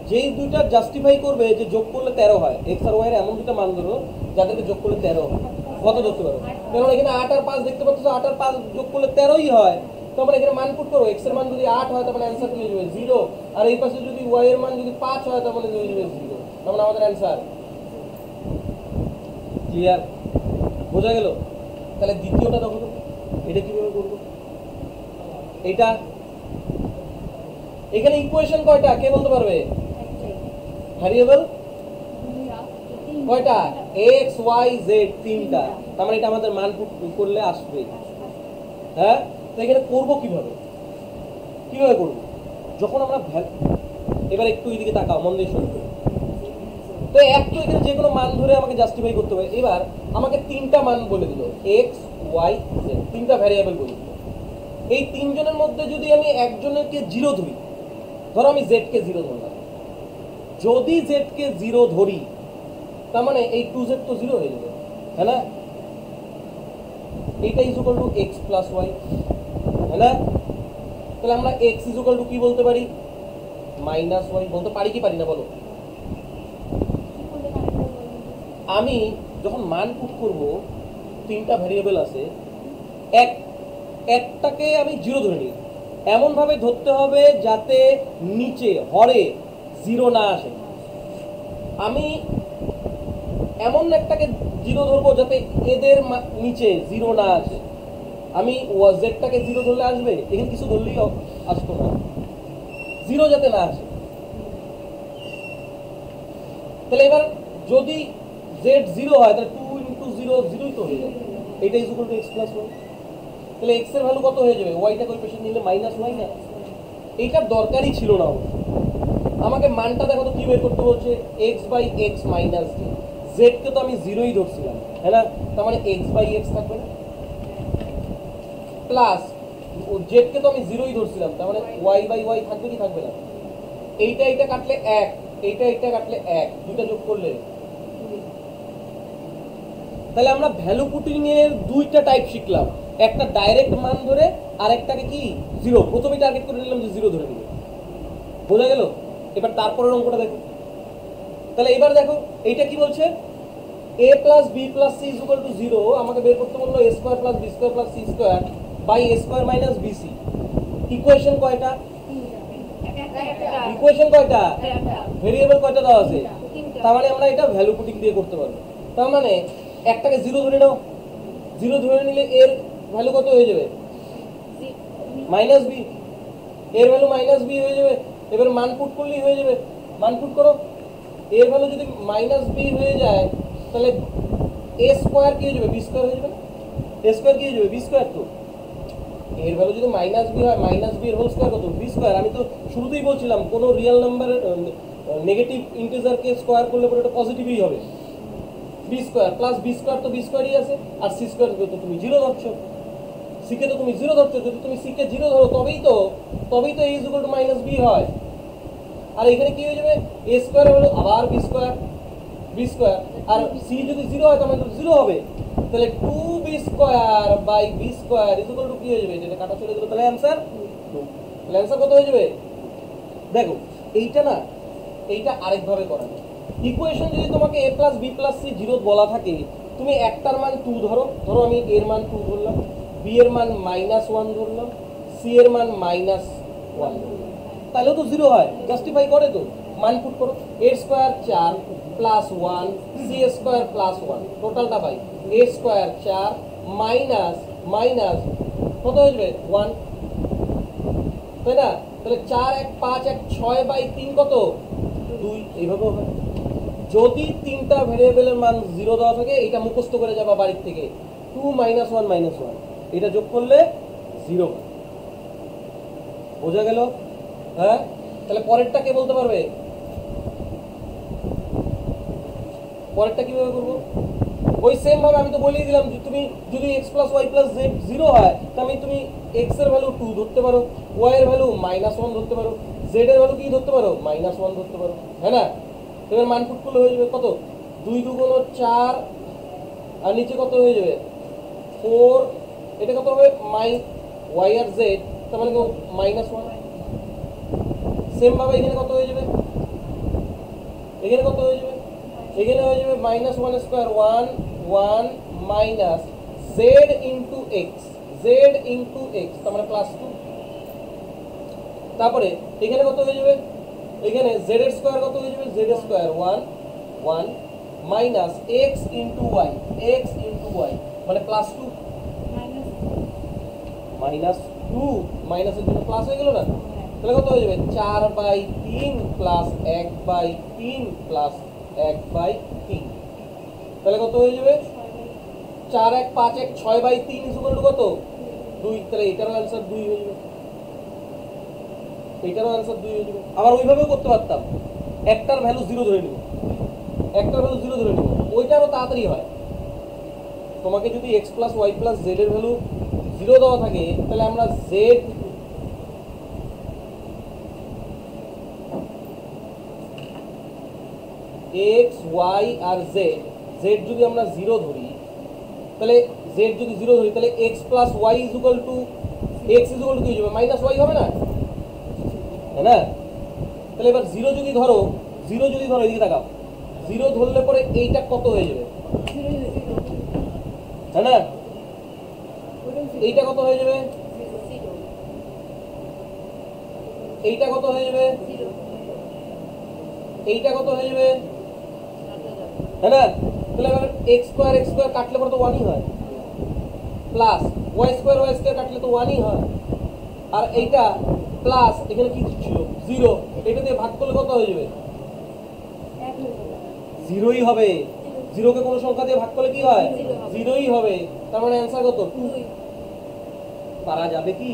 [SPEAKER 1] যেই দুইটা জাস্টিফাই করবে যে যোগ করলে 13 হয়, এক্স আর ওয়াই এর এমন দুইটা মান ধরো যাদেরকে যোগ করলে 13 হয়। কত ধরতে পারো? কারণ এখানে 8 আর 5 দেখতে পাচ্ছ, 8 আর 5 যোগ করলে 13ই হয়, তারপরে এখানে মান পুট করো। এক্স এর মান যদি 8 হয় তার মানে অ্যানসার কি হয়ে যাবে? 0। আর এই পাশে যদি ওয়াই এর মান যদি 5 হয় তার মানে হয়ে যাবে 0, তার মানে আমাদের অ্যানসার। ক্লিয়ার? বোঝা গেল? তাহলে দ্বিতীয়টা দেখো তো, এটা কিভাবে করবো? এটা এখানে ইকুয়েশন কয়টা কে বলতে পারবে? ভ্যারিয়েবল কয়টা? এক্স ওয়াই জেড তিনটা, তার মানে এটা আমাদের মান পুট করলে আসবে। হ্যাঁ, তো এখানে করবো কিভাবে? কিভাবে করবো? যখন আমরা এবার একটু এইদিকে তাকাও, মন দিয়ে শুনবে। তো এক তো এখানে যে কোনো মান ধরে আমাকে জাস্টিফাই করতে হবে। এবার আমাকে তিনটা মান বলে দিল, এক্স ওয়াই জেড, তিনটা ভ্যারিয়েবল বলে দিল। এই তিনজনের মধ্যে যদি আমি একজনকে 0 ধরি, ধরো আমি জেড কে 0 ধরলাম, যদি জেড কে 0 ধরি তার মানে এই 2z তো 0 হয়ে যাবে, হ্যাঁ না? এইটা is equal to x plus y, হ্যাঁ না? তাহলে আমরা x ইজ ইকুয়াল টু কি বলতে পারি? মাইনাস ওয়াই বলতে পারি কি পারি না বলো? আমি যখন মান পুট করব, তিনটা ভ্যারিয়েবল আছে, একটাকে আমি 0 ধরে নিই। এমন ভাবে ধরতে হবে যাতে নিচে হরে 0 না আসে। আমি এমন একটাকে 0 ধরবো যাতে এদের নিচে 0 না আসে। আমি জেডটাকে 0 ধরলে আসবে? এখানে কিছু ধরলেই আসতো না, 0 যাতে না আসে। তাহলে এবার যদি জেড 0 হয় তাহলে 2 ইন্টু 0 0ই তো হয়ে যাবে, এটা is equal to x plus y. তাহলে এক্স এর ভ্যালু কত হয়ে যাবে? ওয়াইটাকে ওই পাশে নিলে মাইনাস ওয়াই না? এইটার দরকারই ছিল না অবশ্য। আমাকে মানটা দেখো তো কি বের করতে বলছে, X by x minus Z. জেডকে তো আমি 0ই ধরছিলাম, হ্যাঁ না? তার মানে এক্স বাই এক্স থাকবে না, প্লাস জেডকে তো আমি 0ই ধরছিলাম, তার মানে ওয়াই বাই ওয়াই থাকবে কি থাকবে না? এইটা এইটা কাটলে 1, এইটা এইটা কাটলে 1, দুটো যোগ করলে। তাহলে আমরা ভ্যালু পুটিং এর দুইটা টাইপ শিখলাম, একটা ডাইরেক্ট মান ধরে, আর একটাকে কি 0 প্রথমে টার্গেট করে নিলাম যে 0 ধরে নিবে। বোঝা গেল? এবার তারপরের অঙ্কটা দেখো, তাহলে এবার দেখো এইটা কি বলছে, a plus b plus c equal to 0 আমাকে বের করতে বললো a square plus b square plus c square by a square minus b c. Equation কয়টা? ইকুয়েশন কয়টা? ভেরিয়েবল কয়টা দেওয়া আছে? তার মানে আমরা এটা ভ্যালু পুটিং দিয়ে করতে পারবো। তার মানে একটাকে 0 ধরে নাও, 0 ধরে নিলে এর ভ্যালু কত হয়ে যাবে? Minus b. এর ভ্যালু মাইনাস বি হয়ে যাবে। এবার মান পুট করলেই হয়ে যাবে। মান পুট করো, এর ভ্যালু যদি মাইনাস বি হয়ে যায় তাহলে এ স্কয়ার কি হয়ে যাবে? বি স্কয়ার হয়ে যাবে না? এ স্কয়ার কি হয়ে যাবে? B square. তো এর ভ্যালু যদি মাইনাস বি হয়, মাইনাস বি এর হোল স্কয়ার কত? B square. আমি তো শুরুতেই বলছিলাম কোনো রিয়েল নাম্বারের নেগেটিভ ইন্টিজারকে স্কয়ার করলে পরে এটা পজিটিভই হবে। B square plus b square, তো বি স্কয়ারই আছে, আর সি স্কয়ার তো তুমি 0 ধরছো, সি কে তো তুমি 0 ধরছো। যদি তুমি সি কে 0 ধরো তবেই তো a is equal to minus b হয়। আর এখানে কি হয়ে যাবে? a স্কয়ার হলো আবার বি স্কয়ার, বি স্কয়ার, আর সি যদি 0 হয় তাহলে তো 0 হবে। তাহলে 2b square by b square is equal to কি হয়ে যাবে? এটা কাটা চলে গেল, তাহলে অ্যানসার 2। তাহলে অ্যানসার কত হয়ে যাবে? দেখো এইটা না, এইটা আরেকভাবে করা যায়। ইকুয়েশন যদি তোমাকে a plus b plus c 0 বলা থাকে, তুমি একটার মান 2 ধরো, ধরো আমি এর মান 2 ধরলাম, বি এর মান -1 ধরলাম, সি এর মান -1 ধরলাম, তাহলেও তো 0 হয়। জাস্টিফাই করে তো, মান পুট করো, a square 4 plus 1 c square plus 1 টোটালটা পাই a স্কয়ার 4 মাইনাস মাইনাস কত হয়ে যাবে? 1, তাই না? তাহলে 4 1 5 1 6/3 কত? 2। এইভাবেও হয়। যদি তিনটা ভেরিয়েবলের মান 0 দেওয়া থাকে, এটা মুখস্থ করে যাবা বাড়ির থেকে, 2 -1 -1, এটা যোগ করলে 0 হয়। বোঝা গেল? হ্যাঁ, তাহলে পরেরটা কে বলতে পারবে? পরেরটা কিভাবে করবো? ওই সেম ভাবে আমি তো বলেই দিলাম যে তুমি যদি x plus Y plus z 0 হয়, তাহলে তুমি x এর ভ্যালু 2 ধরতে পারো, y এর ভ্যালু -1 ধরতে পারো, z এর ভ্যালু কি ধরতে পারো? -1 ধরতে পারো, হ্যাঁ না? এবার মান পুট করলে হয়ে যাবে কত? 2 2 গুণ 4, আর নিচে কত হয়ে যাবে? 4। এটা কত হবে? y আর z, তার মানে -1। সেম ভাবে এখানে কত হয়ে যাবে? এখানে কত হয়ে যাবে? এখানে হয়ে যাবে -1 square 1 1 minus z into x, তার মানে +2। তারপরে এখানে কত হয়ে যাবে? এখানে z এর স্কয়ার কত হয়ে যাবে? z এর square 1 1 minus x into y মানে +2 -2 মাইনাসের জন্য প্লাস হয়ে গেল না? তাহলে কত হয়ে যাবে? 4/3 প্লাস 1/3 প্লাস 1/3, তাহলে কত হয়ে যাবে? 4 1 5 1 6/3 ইকুয়াল টু কত? 2। তাহলে এটারও অ্যান্সার 2 হয়ে যাবে, এটারও অ্যান্সার 2 হয়ে যাবে। আবার ওইভাবেও করতে পারতাম, একটার ভ্যালু 0 ধরে নিব, ওইটারও তাড়াতাড়ি হয়। তোমাকে যদি x plus Y plus z এর ভ্যালু 0 দেওয়া থাকে, তাহলে আমরা z x y আর z যদি আমরা 0 ধরি, তাহলে z যদি 0 ধরি, তাহলে x plus y is equal to x is equal to কি হবে? -y হবে না, তাই না? তাহলে এবার 0 যদি ধরো, এদিকে তাকাও, 0 ধরলে পরে এইটা কত হয়ে যাবে? তাই না? এইটা কত হয়ে যাবে? এইটা কত হয়ে যাবে? এইটা কত হয়ে যাবে? তাই না? তাহলে এবার x স্কয়ার কাটলে পরে তো 1ই হয়, প্লাস y স্কয়ার কাটলে তো 1ই হয়, আর এইটা প্লাস এখানে কি ছিল? 0, এটা দিয়ে ভাগ করলে কত হয়ে যাবে? 0ই হবে। 0 কে কোনো সংখ্যা দিয়ে ভাগ করলে কি হয়? 0ই হবে। তার মানে অ্যানসার কত? 2। পারা যাবে কি?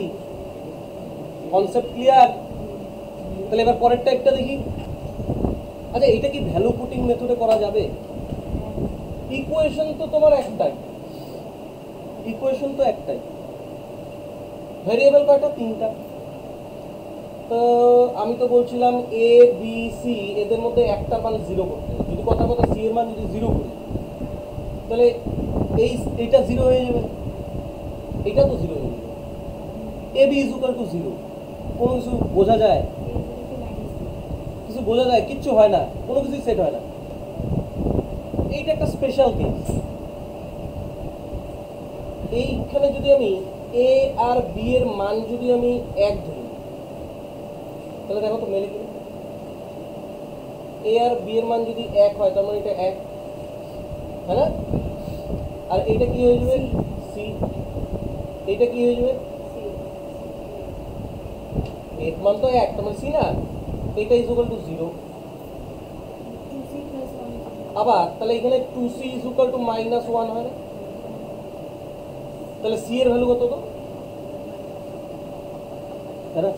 [SPEAKER 1] Concept clear? তাহলে এবার পরেরটা একটা দেখি। আচ্ছা, এটা কি ভ্যালু পুটিং মেথডে করা যাবে? ইকুয়েশন তো তোমার একটাই, ভেরিয়েবল কয়টা? 3টা। তো আমি তো বলছিলাম a b c এদের মধ্যে একটার মান 0 করতে, যদি কথা c এর মান যদি 0 করি, তাহলে এইটা 0 হয়ে যাবে, এটা তো 0 হয়ে যাবে। a b is equal to 0, কোনো কিছু বোঝা যায়? কিছু কিছু বোঝা যায়, কিচ্ছু হয় না, কোনো কিছুই সেট হয় না। এইটা একটা স্পেশাল কেস। এইখানে যদি আমি এ আর বি এর মান যদি আমি 1 ধরি, তাহলে দেখো তো মেলে কি? এ আর বি এর মান যদি 1 হয় তার মানে এটা 1, হ্যাঁ না? আর এইটা কি হয়ে যাবে? সি। এইটা কি হয়ে যাবে? এর মান তো 1, তার মানে সি না? এটা ইজ ইকুয়াল টু 0। আবার তাহলে এখানে 2c ইজ ইকুয়াল টু -1 হয় না? তাহলে সি এর ভ্যালু কত তো? তাই না?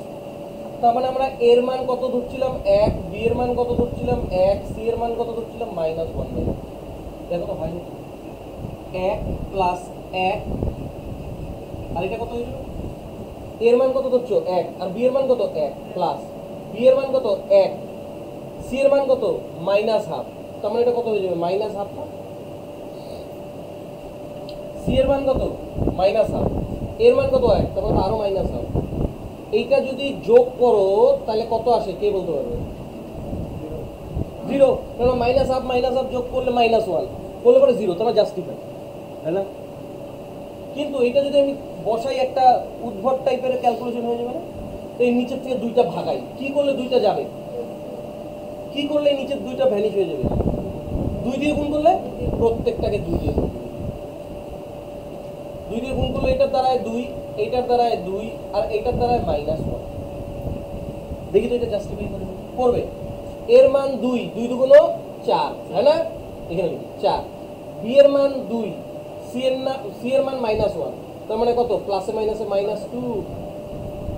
[SPEAKER 1] তার মানে আমরা এর মান কত ধরছিলাম 1, বি এর মান কত ধরছিলাম 1, সি এর মান কত ধরছিলাম -1। দেখো তো হয় না? 1 প্লাস 1, আর এটা কত হয়ে যাবে? এর মান কত ধরছো 1, আর বি এর মান কত 1, প্লাস বি এর মান কত 1, সি এর মান কত -1/2। তার মানে এটা কত হয়ে যাবে? -1/2 না? সি এর মান কত -1/2, এর মান কত 1, তার মানে আরো -1/2। এইটা যদি যোগ করো তাহলে কত আসে কে বলতে পারবে? 0। কারণ -1/2 যোগ করলে -1 করলে পরে 0, তোমার জাস্টিফাই, তাই না? কিন্তু এটা যদি আমি বসাই একটা উদ্ভট টাইপের ক্যালকুলেশন হয়ে যাবে না? তো এই নিচের থেকে দুইটা ভাগাই, কি করলে দুইটা যাবে? কি করলে এই নিচের দুইটা ভ্যানিশ হয়ে যাবে? 2 দিয়ে গুণ করলে প্রত্যেকটাকে 2 দিয়ে গুণ করলে 2 দিয়ে গুণ করলে এটার দ্বারায় 2, এইটার দ্বারায় 2, আর এইটার দ্বারায় -1। দেখি তো এটা জাস্টিফাই করবে? এর মান 2, 2 দুগুণ 4, তাই না? এখানে 4। বি এর মান 2, সি এর মান -1, তার মানে কত? প্লাসে মাইনাসে -2,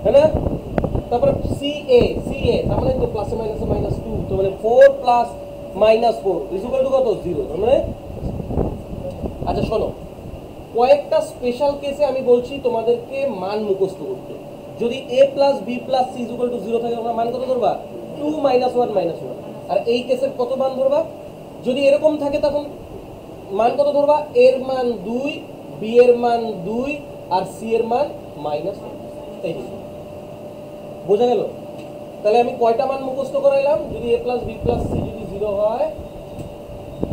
[SPEAKER 1] তাই না? তারপরে সি এ তার মানে তো প্লাসে মাইনাসে -2, তো মানে 4 প্লাস -4 ইজ ইকুয়াল টু কত? 0। তার মানে আচ্ছা শোনো, কয়েকটা স্পেশাল কেসে আমি বলছি তোমাদেরকে মান মুখস্থ করতে। যদি a plus b plus c is equal to 0 থাকে, আমরা মান কত ধরবা? 2 -1 -1। আর এই কেসের কত মান ধরবা? যদি এরকম থাকে তখন মান কত ধরবা? এর মান 2, বি এর মান 2, আর সি এর মান -1। এই যে বোঝা গেল? তাহলে আমি কয়টা মান মুখস্থ করাইলাম? যদি a plus b plus c যদি 0 হয়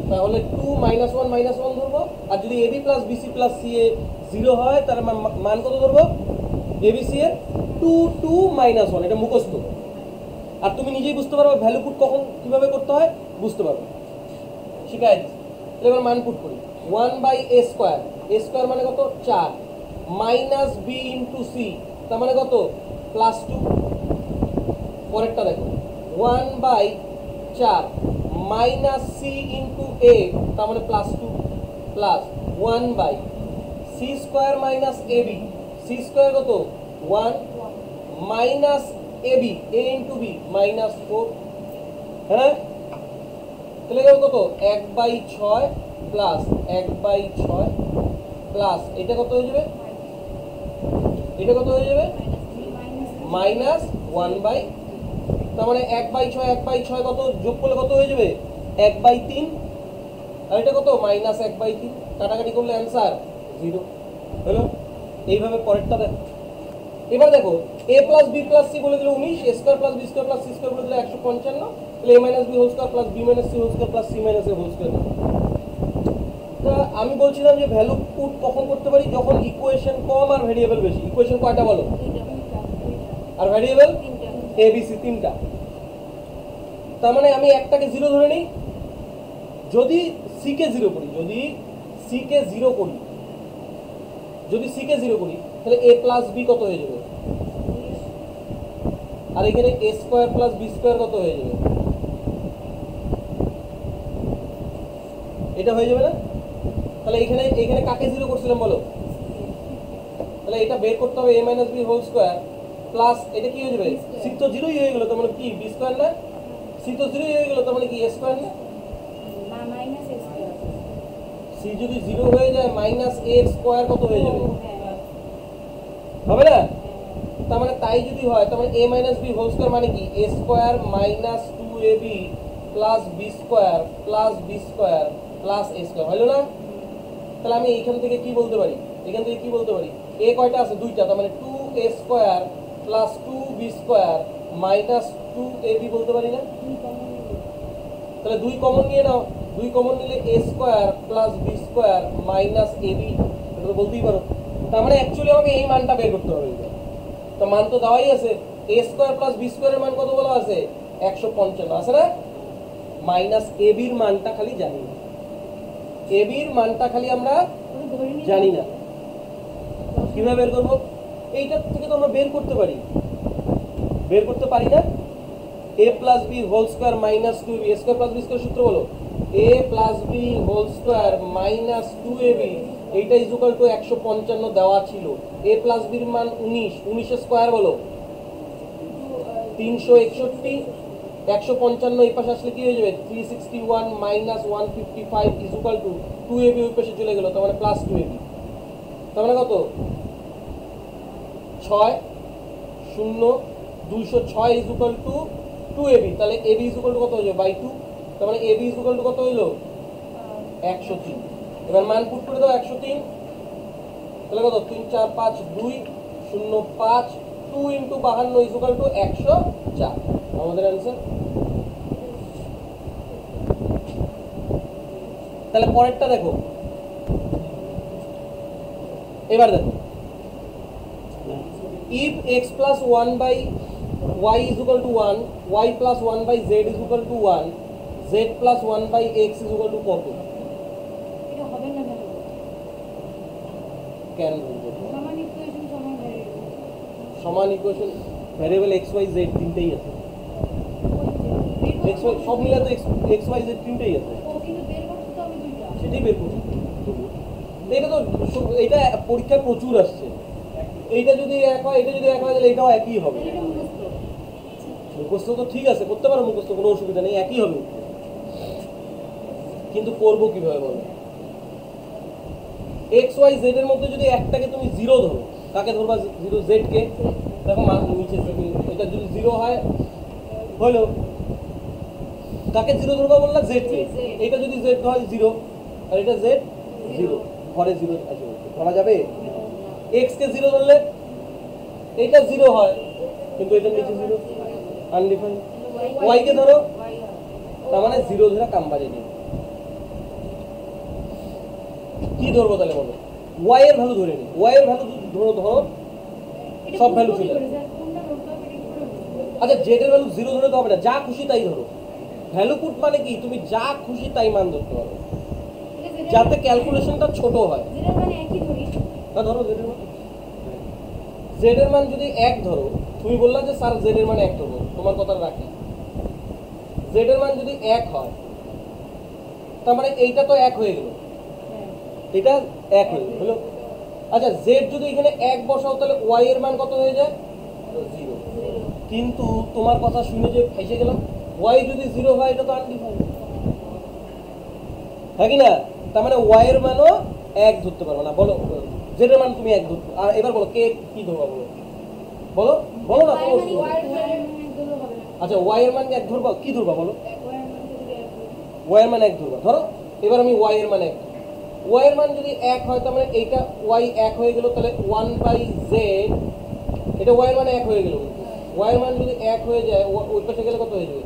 [SPEAKER 1] তাহলে 2 -1 ধরবো। আর যদি ab plus BC plus C A 0 হয় তাহলে মান কত ধরবো? abc এর 2 2 -1। এটা মুখস্থ। আর তুমি নিজেই বুঝতে পারবে ভ্যালু পুট কখন কিভাবে করতে হয়, বুঝতে পারবে। শিখাই দিচ্ছি। এবার মান পুট করি। 1/a², a² মানে কত? 4, মাইনাস বি ইন্টু সি তার মানে কত? +2। পরেরটা দেখো, 1/4 মাইনাস সি ইন্টু এ তার মানে +2, plus 1/c² minus AB, c² কত? 1, মাইনাস এবি, এ ইন্টু বি -4, হ্যাঁ? তাহলে গেল কত? 1/6 প্লাস 1/6 প্লাস এটা কত হয়ে যাবে? এটা কত হয়ে যাবে? -1/, তার মানে 1/6 কত যোগ করলে কত হয়ে যাবে? 1/3। আর এটা কত? -1/3। কাটাকাটি করলে অ্যান্সার 0 হলো। এইভাবে পরেরটা দেখো। এবার দেখো, a plus b plus c বলে দিলে 19, a² প্লাস বি² প্লাস সি² বলে দিলে 155, তাহলে a minus b whole square plus b minus c whole square plus c minus a whole square. তা আমি বলছিলাম যে ভ্যালু পুট কখন করতে পারি? যখন ইকুয়েশন কম আর ভেরিয়েবল বেশি। ইকুয়েশন কয়টা বলো? আর ভেরিয়েবল এ বি সি 3টা। তার মানে আমি একটাকে 0 ধরে নিই। যদি সি কে 0 করি, যদি সি কে 0 করি, তাহলে a প্লাস বি কত হয়ে যাবে? আর এখানে a² প্লাস b² কত হয়ে যাবে? এটা হয়ে যাবে না? তাহলে এখানে কাকে 0 করছিলাম বলো? তাহলে এটা বের করতে হবে a minus b whole square plus এটা কি হয়ে যাবে? সি তো 0ই হয়ে গেল, তার মানে কি b² না? সি তো 0ই হয়ে গেল, তার মানে কি a² না? সি যদি 0 হয়ে যায় মাইনাস a এর স্কয়ার কত হয়ে যাবে? হবে না? তার মানে তাই যদি হয় তার মানে a minus b whole square মানে কি? a² minus 2ab plus b² plus b² plus a² হলো না? তাহলে আমি এইখান থেকে কি বলতে পারি? এখান থেকে কি বলতে পারি? a কয়টা আছে? 2টা, তার মানে 2a² plus 2b² minus 2 two এ বি বলতে পারি না?
[SPEAKER 2] দুই কমন নিলে
[SPEAKER 1] তাহলে 2 কমন নিয়ে নাও, 2 কমন নিলে a square plus b square minus ab, এটা তো বলতেই পারো। তার মানে অ্যাকচুয়ালি আমাকে এই মানটা বের করতে হবে। তো মান তো দেওয়াই আছে, a স্কয়ার প্লাস b স্কয়ারের মান কত বলা আছে? 155 আছে না? মাইনাস ab এর মানটা খালি জানি না, ab এর মানটা খালি আমরা
[SPEAKER 2] ওটা ধরে নিয়ে
[SPEAKER 1] জানি না। কিভাবে বের করব? এইটা থেকে তো আমরা বের করতে পারি, বের করতে পারি না? a plus b whole square minus two b, square plus b square সূত্র বলো, a plus b whole square minus two A b, এইটা ইজ ইকুয়াল টু 155 দেওয়া ছিল। a প্লাস বির মান 19, 19 এর স্কয়ার বলো 361, 155 এই পাশে আসলে কি হয়ে যাবে? 361 minus 155 is equal two 2ab ওই পাশে চলে গেল, তার মানে প্লাস 2ab। তার মানে কত? 6 0 206 ইজ ইকুয়াল টু 2ab। তাহলে ab ইজ ইকুয়াল টু কত হয়ে যাবে? বাই 2। তার মানে ab ইজ ইকুয়াল টু কত হইলো? 103। এবার মান পুট করে দাও 103, তাহলে কত? 3 4 5 2 0 5, 2 ইনটু 52 ইজ ইকুয়াল টু 104, আমাদের आंसर। তাহলে পরেরটা দেখো, এবার দেখো, if x plus 1 by y is equal to 1, y plus 1 by z is equal to 1, z plus 1 by x is equal to কত?
[SPEAKER 2] এটা হবে না কেন?
[SPEAKER 1] কেন বলবো?
[SPEAKER 2] সমান ইকুয়েশন সমান ভ্যারিয়েবল
[SPEAKER 1] সমান equation variable x y z তিনটেই আছে, x y সব মিলে তো x y z তিনটেই আছে,
[SPEAKER 2] ও কিন্তু বের করতে তো হবে দুইটা।
[SPEAKER 1] সেটাই বের করছি। এটা তো এটা পরীক্ষায় প্রচুর আসছে, এইটা যদি এক হয় এটা যদি এক হয় তাহলে এটাও একই হবে।
[SPEAKER 2] তাহলে এটা মুখস্থ।
[SPEAKER 1] মুখস্থ তো ঠিক আছে, করতে পারো মুখস্থ, কোনো অসুবিধা নেই, একই হবে। কিন্তু করবো কিভাবে বলো? এক্স ওয়াই জেড এর মধ্যে যদি একটাকে তুমি জিরো ধরো, কাকে ধরবা? জিরো, জেড কে। দেখো নিচে এটা যদি জিরো হয় হলো, কাকে জিরো ধরবা বললা? জেড কে। এটা যদি জেড হয় জিরো, আর এটা জেড জিরো, ঘরে জিরো আছে, ধরা যাবে? এক্স কে জিরো ধরলে এইটা জিরো হয়, কিন্তু এটা নিচে জিরো, আনডিফাইন্ড। ওয়াই কে ধরো, তার মানে জিরো ধরে কাম বাজে নেই। কি ধরবো তাহলে বলো? ওয়াই এর ভ্যালু ধরে নি, ওয়াই এর ভ্যালু ধরো, ধরো
[SPEAKER 2] এটা
[SPEAKER 1] সব ভ্যালু
[SPEAKER 2] বুঝবো কি
[SPEAKER 1] চলে
[SPEAKER 2] করে
[SPEAKER 1] আসবে।
[SPEAKER 2] স্যার? কোনটা ধরতে হবে এটা কি করে বুঝবো?
[SPEAKER 1] আচ্ছা, জেড এর ভ্যালু জিরো ধরে তো হবে না, যা খুশি তাই ধরো। ভ্যালু পুট মানে কি? তুমি যা খুশি তাই মান ধরতে পারো,
[SPEAKER 2] এটা যেটা
[SPEAKER 1] যাতে ক্যালকুলেশনটা ছোট হয়।
[SPEAKER 2] যেটা মানে একই ধরি।
[SPEAKER 1] তা ধরো জেড এর মান, জেড এর মান যদি 1 ধরো, তুমি বললা যে স্যার জেড এর মান 1 ধরবো, তোমার কথা রাখি। জেড এর মান যদি 1 হয়, তার মানে এইটা তো 1 হয়ে গেল,
[SPEAKER 2] হ্যাঁ।
[SPEAKER 1] এটা 1 হয়ে হলো। আচ্ছা, জেড যদি এখানে 1 বসাও তাহলে ওয়াই এর মান কত হয়ে যায়? 0। কিন্তু তোমার কথা শুনে যে ফেসে গেলাম, ওয়াই যদি 0 হয় এটা তো আনডিফাইন্ড, হ্যাঁ কি না? তার মানে ওয়াই এর মানও 1 ধরতে পারবে না। বলো জেড এর মান তুমি 1 ধরতে, আর এবার বলো কে কি ধরবা? বলো বলো বলো না, কোনো অসুবিধা নেই। আচ্ছা, ওয়াই এর মান 1 ধরবা, কি ধরবা বলো? ওয়াই এর মান 1 ধরবা, ধরো। এবার আমি ওয়াই এর মান 1, ওয়াই এর মান যদি 1 হয় তার মানে এইটা ওয়াই 1 হয়ে গেল, তাহলে 1 বাই জেড, এটা ওয়াই এর মান 1 হয়ে গেল। ওয়াই এর মান যদি 1 হয়ে যায়, ওই পাশে গেলে কত হয়ে যাবে?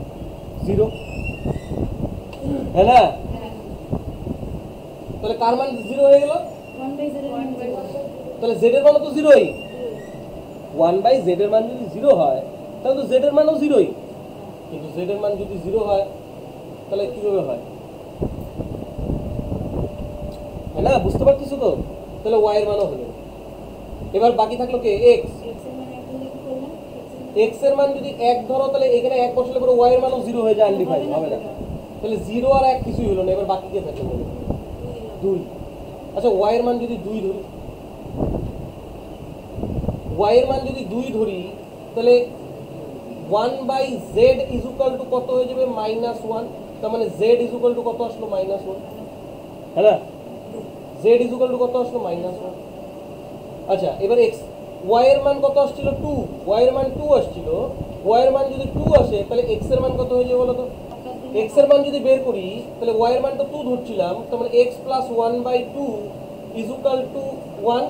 [SPEAKER 1] 0, হ্যাঁ না? তাহলে কার মান 0 হয়ে গেল? তাহলে জেড এর মানও তো 0ই। 1 বাই জেড এর মান যদি 0 হয় তাহলে তো জেড এর মানও 0ই, কিন্তু জেড এর মান যদি 0 হয় তাহলে কিভাবে হয়? হ্যাঁ না? বুঝতে পারতেছো তো? তাহলে ওয়াই এর মানও হলো। এবার বাকি থাকলো কে? এক্স। এক্স এর মান যদি 1 ধরো তাহলে এখানে 1 বসালে পরে ওয়াই এর মানও 0 হয়ে যায়, আনডিফাইন্ড হবে না। তাহলে 0 আর 1 কিছুই হলো না। এবার বাকি কে থাকলো বলো? 2। আচ্ছা, ওয়াই এর মান যদি 2 ধরি, ওয়াই এর মান যদি 2 ধরি তাহলে 1 by z is equal to কত হয়ে যাবে? -1। তার মানে জেড ইজ ইকুয়াল টু কত আসলো? -1, হ্যাঁ না? জেড ইজ ইকুয়াল টু কত আসলো? -1। আচ্ছা, এবার এক্স, ওয়াই এর মান কত আসছিল? 2। ওয়াই এর মান 2 আসছিল। ওয়াই এর মান যদি 2 আসে তাহলে এক্স এর মান কত হয়ে যাবে বলো তো? এক্স এর মান যদি বের করি তাহলে ওয়াই এর মান তো 2 ধরছিলাম, তার মানে x plus 1 by 2 is equal to 1।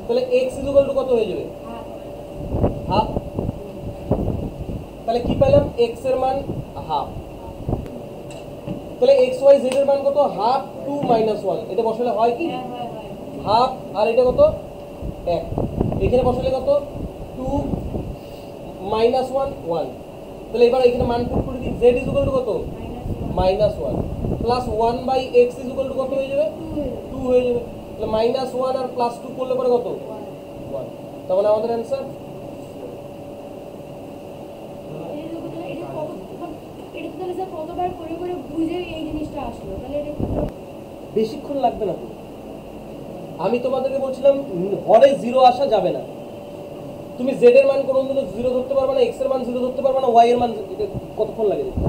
[SPEAKER 1] তাহলে x ইজ ইকুয়াল টু কত হয়ে যাবে? হাফ। তাহলে কি পেলাম x এর মান হাফ, তাহলে x y z এর মান কত হাফ 2 - 1, এটা বসালে হয় কি
[SPEAKER 2] হ্যাঁ হয় হয়
[SPEAKER 1] হাফ, আর এটা কত 1, এখানে বসালে কত 2 - 1 1, তাহলে এবার এখানে মান পুট করে দিই z = কত
[SPEAKER 2] -1
[SPEAKER 1] -1 প্লাস 1/x = কত হয়ে যাবে 2 হয়ে যাবে, তাহলে -1 আর +2 করলে পরে কত 1, তার মানে আমাদের অ্যানসার
[SPEAKER 2] কতবার করে করে বুঝে এই জিনিসটা আসলো, তাহলে এটা
[SPEAKER 1] বেশিক্ষণ লাগবে না তো। আমি তোমাদেরকে বলছিলাম হরে 0 আসা যাবে না, তুমি z এর মান কোনোদিনও 0 ধরতে পারবে না, x এর মান 0 ধরতে পারবে না, y এর মান এটা কতক্ষণ লাগে দেখতে।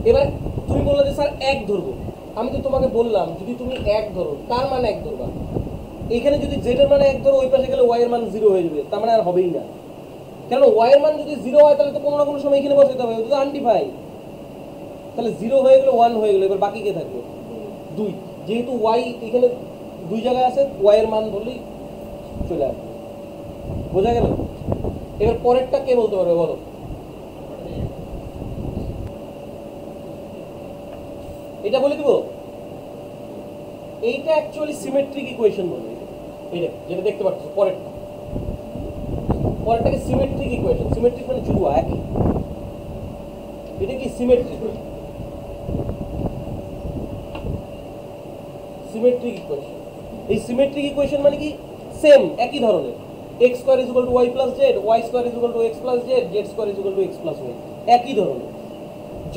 [SPEAKER 1] এবার তুমি বললে যে স্যার 1 ধরবো, আমি তো তোমাকে বললাম যদি তুমি 1 ধরো তার মানে 1 ধরবা, এইখানে যদি z এর মানে 1 ধরো ওই পাশে গেলে y এর মান 0 হয়ে যাবে, তার মানে আর হবেই না, কারণ y এর মান যদি 0 হয় তাহলে তো কোনো না কোনো সময় এখানে বসাতে হবে, ওটা তো আনডিফাই, তাহলে 0 হয়ে গেলে 1 হয়ে গেল, এবার বাকি কে থাকবে 2, যেহেতু y এখানে 2 জায়গায় আছে y এর মান ধরলেই চলে আসবে, বোঝা গেল। এবার পরেরটা কে বলতে পারবে বলো, এটা বলে দিব, এইটা অ্যাকচুয়ালি সিমেট্রিক ইকুয়েশন বলে, এইটা যেটা দেখতে পাচ্ছ পরেরটাকে সিমেট্রিক ইকুয়েশন, সিমেট্রিক মানে জুড়োয়া একই, এটা কি সিমেট্রিক সিমেট্রিক ইকুয়েশন, এই সিমেট্রিক ইকুয়েশন মানে কি সেম একই ধরনের, x² = y + z, y² = x + z, z² = x + y, একই ধরনের।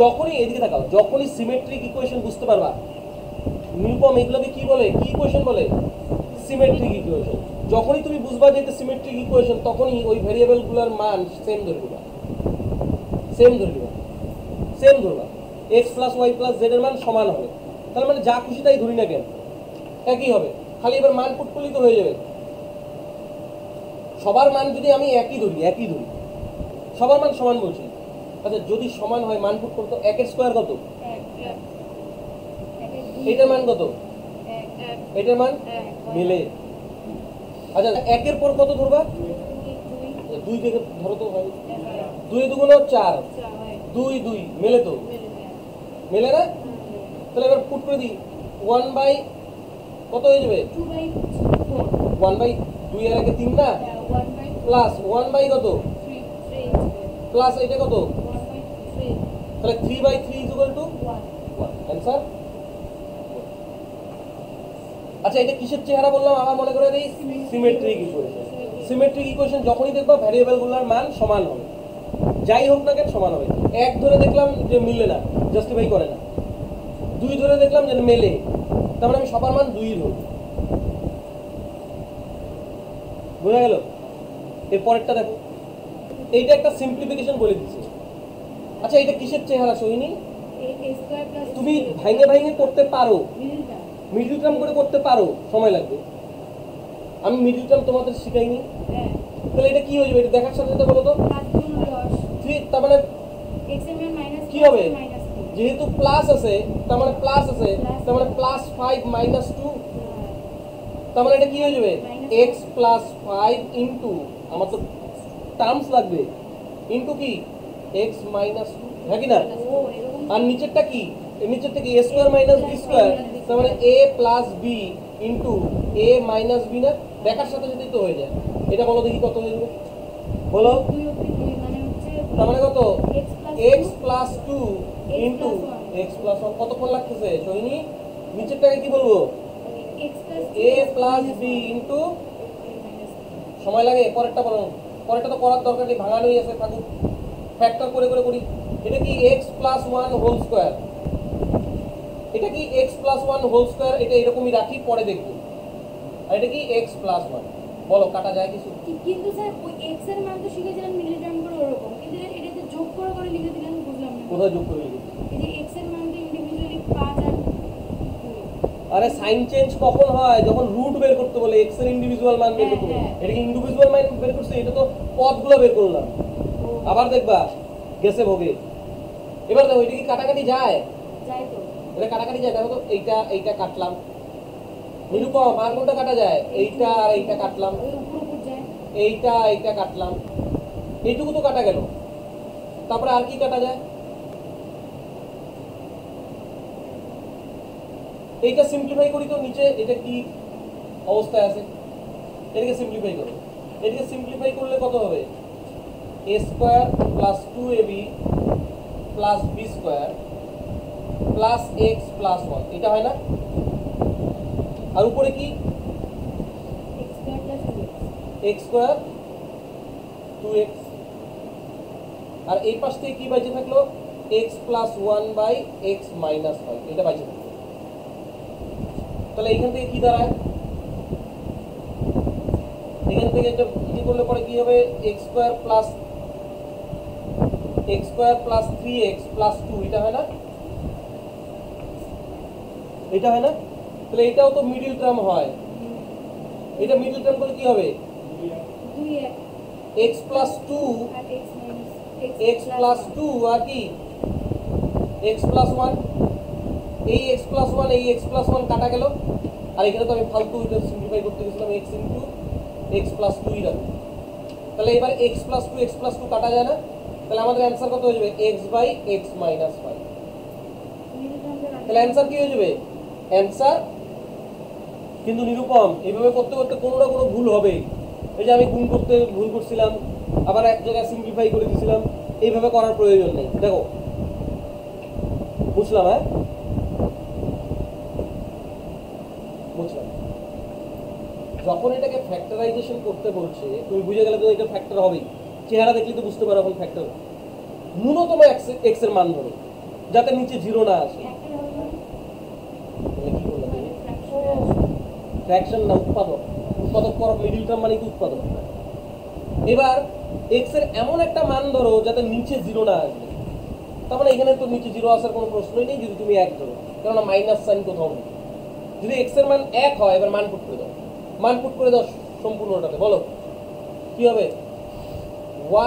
[SPEAKER 1] যখনই এদিকে তাকাও, যখনই সিমেট্রিক ইকুয়েশন বুঝতে পারবা, নিরূপম এগুলোকে কি বলে, কি ইকুয়েশন বলে, সিমেট্রিক ইকুয়েশন। যখনই তুমি বুঝবা যে এটা সিমেট্রিক ইকুয়েশন, তখনই ওই ভেরিয়েবলগুলোর মান সেম ধরবা, সেম ধরবা, সেম ধরবা, x + y + z এর মান সমান হবে, তার মানে যা খুশি তাই ধরি না কেন একই হবে, খালি এবার মান পুট করলেই তো হয়ে যাবে। সবার মান যদি আমি একই ধরি সবার মান সমান বলছি, আচ্ছা যদি সমান হয় মান পুট করতো 1 এর স্কয়ার কত, এটার মান কত, এটার মান মিলে, আচ্ছা 1 এর পর কত ধরবা 2 থেকে ধরো তো হয়, 2 এ 2 গুণ 4, 2 2 মিলে তো, মিলে না, তাহলে এবার পুট করে দিই 1 বাই কত হয়ে যাবে 1 বাই 2 এর আগে 3 না, প্লাস 1 বাই কত প্লাস এটা কত, তাহলে 3/3 = 1, অ্যানসার। আচ্ছা এটা কিসের চেহারা বললাম আবার মনে করে দিই, সিমেট্রিক ইকুয়েশন। সিমেট্রিক ইকুয়েশন যখনই দেখবা ভ্যারিয়েবলগুলোর মান সমান হবে, যাই হোক না কেন সমান হবে। 1 ধরে দেখলাম যে মিলে না, জাস্টিফাই করে না, 2 ধরে দেখলাম যে মেলে, তার মানে আমি সবার মান 2 ধরব, বোঝা গেল। এর পরেরটা দেখো, এইটা একটা সিম্পলিফিকেশন বলে দিচ্ছে। আচ্ছা এটা কিসের চেহারা সোহিনী, তুমি ভাঙে ভাঙে করতে পারো, মিডল টার্ম করে করতে পারো, সময় লাগবে, আমি মিডল টার্ম তোমাদের শিখাইনি, তাহলে এটা কি হয়ে যাবে, এটা দেখার সাথে সাথে বলো তো 3, তার মানে কি হবে, যেহেতু প্লাস আছে তার মানে প্লাস আছে, তার মানে +5 - 2, তার মানে এটা কি হয়ে যাবে x + 5 ইনটু, আমার তো টার্মস লাগবে, ইনটু কি x - 2, হ্যাঁ কি না, আর নিচেরটা কি, এর নিচেরটা কি a² - b², তার মানে a + b into a - b, না দেখার সাথে সাথেই তো হয়ে যায়। এটা বলো দেখি কত হয়ে যাবে, বলো, তার মানে কত x + 2 ইনটু x + 1, কতক্ষণ লাগতেছে সোহিনী, নিচেরটাকে কি বলবো a + b ইনটু, সময় লাগে, পরেরটা বলো, পরেরটা তো করার দরকার নেই, ভাঙানোই আছে, থাকুক, ফ্যাক্টর করে করে করি। এটা কি x + 1 হোল স্কয়ার, এটা কি x + 1 হোল স্কয়ার, এটা এরকমই রাখি পরে দেখব, আর এটা কি x + 1, বলো কাটা যায় কিছু,
[SPEAKER 2] কিন্তু স্যার ওই x এর মান তো শিখেছিলেন মিডল টার্ম করে ওরকম, কিন্তু এটাতে যোগ করে করে লিখে দিলেন, বুঝলাম না
[SPEAKER 1] কোথায় যোগ করে লিখেছি,
[SPEAKER 2] এই যে x এর মান তো ইন্ডিভিজুয়ালি 5 আর 2,
[SPEAKER 1] আরে সাইন চেঞ্জ কখন হয়, যখন রুট বের করতে বলে, x এর ইন্ডিভিজুয়াল মান বের করতে বলে, এটা কি ইন্ডিভিজুয়াল মান বের করছে, এটা তো পদগুলো বের করলাম, আবার দেখবা গেছে ভোগে। এবার দেখো এটা কি কাটাকাটি যায়,
[SPEAKER 2] যাই তো
[SPEAKER 1] এটা কাটাকাটি যায়, দেখো তো এইটা কাটলাম, নিরূপম আর কোনটা কাটা যায়, এইটা আর এইটা কাটলাম,
[SPEAKER 2] ওই উপর উপর যায়,
[SPEAKER 1] এইটা কাটলাম, এইটুকু তো কাটা গেল, তারপরে আর কি কাটা যায়? এইটা সিম্পলিফাই করি তো, নিচে এটা কি অবস্থায় আছে, এটাকে সিম্পলিফাই করো। এটাকে সিম্পলিফাই করলে কত হবে? a square plus 2ab plus b square plus x plus 1, এটা হয় না? আর উপরে কি? x স্কয়ার 2x, আর এই পাশ থেকে কি বাইচে থাকলো? x plus 1 by x minus 5, এটা বাইচে থাকলো। তাহলে এখান থেকে কি দাঁড়ায়? এখান থেকে এটা কি করলে পরে কি হবে? x square plus 3x plus 2, এটা হয় না? এটা হয় না? তাহলে এটাও তো মিডল টার্ম হয়। এটা মিডল টার্ম করলে কি হবে? x প্লাস 2 x প্লাস 2 আর কি x প্লাস 1, এই x প্লাস 1 এই x প্লাস 1 কাটা গেল, আর এখানে তো আমি ফালতু এটা সিম্পলিফাই করতে গেছিলাম x ইনটু x প্লাস 2 ই রাখবো। তাহলে এবার x প্লাস 2 কাটা যায় না? তাহলে আমাদের অ্যানসার কত হয়ে যাবে? x by x minus 5। তাহলে অ্যানসার কি হয়ে যাবে? অ্যানসার কিন্তু নিরুপম এইভাবে করতে করতে কোনো না কোনো ভুল হবে। এই যে আমি গুণ করতে ভুল করছিলাম, আবার এক জায়গায় সিম্পলিফাই করে দিয়েছিলাম, এইভাবে করার প্রয়োজন নেই। দেখো বুঝলাম, হ্যাঁ বুঝলাম। যখন এটাকে ফ্যাক্টরাইজেশন করতে বলছে তুমি বুঝে গেলে তো এটা ফ্যাক্টর হবেই, চেহারা দেখলে তো বুঝতে পারো এখন ফ্যাক্টর। ন্যূনতম x এর মান ধরো যাতে নিচে জিরো না আসে। কি বললাম? ফ্র্যাকশন না, উৎপাদক। উৎপাদক করো, মিডল টার্ম মানে কি উৎপাদক। এবার x এর এমন একটা মান ধরো যাতে নিচে জিরো না আসবে। তার মানে এখানে তো নিচে জিরো আসার কোনো প্রশ্নই নেই যদি তুমি 1 ধরো, কেননা মাইনাস সাইন কোথাও নেই। যদি x এর মান 1 হয়, এবার মান পুট করে দাও, মান পুট করে দাও সম্পূর্ণটাতে, বলো কি হবে?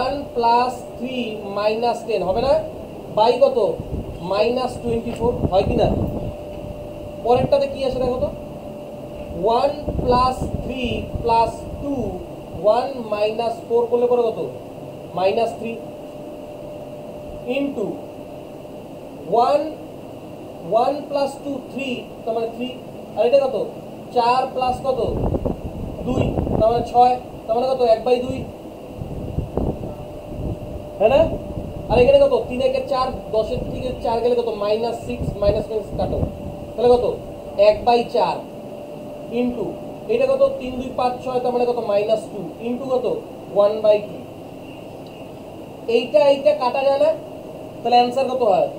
[SPEAKER 1] 1 প্লাস 3 মাইনাস 10 হবে না? বাই কত? মাইনাস 24, হয় কি না? পরেরটাতে কি আসে দেখো তো? 1 প্লাস 3 প্লাস 2 1 মাইনাস 4 করলে পরে কত? মাইনাস 3 ইন্টু 1 প্লাস 2 3, তার মানে 3, আর এটা কত? 4 প্লাস কত? 2, তার মানে 6, তার মানে কত? 1/2, হ্যাঁ না? আর এখানে কত? 3 একে 4, 10 এর থেকে 4 গেলে কত? মাইনাস 6, মাইনাস কাটো, তাহলে কত? 1/4 ইন্টু এটা কত? 3 2 5 6, তার মানে কত? মাইনাস 2 ইন্টু কত? 1/2। এইটা কাটা যায় না? তাহলে অ্যান্সার কত হয়?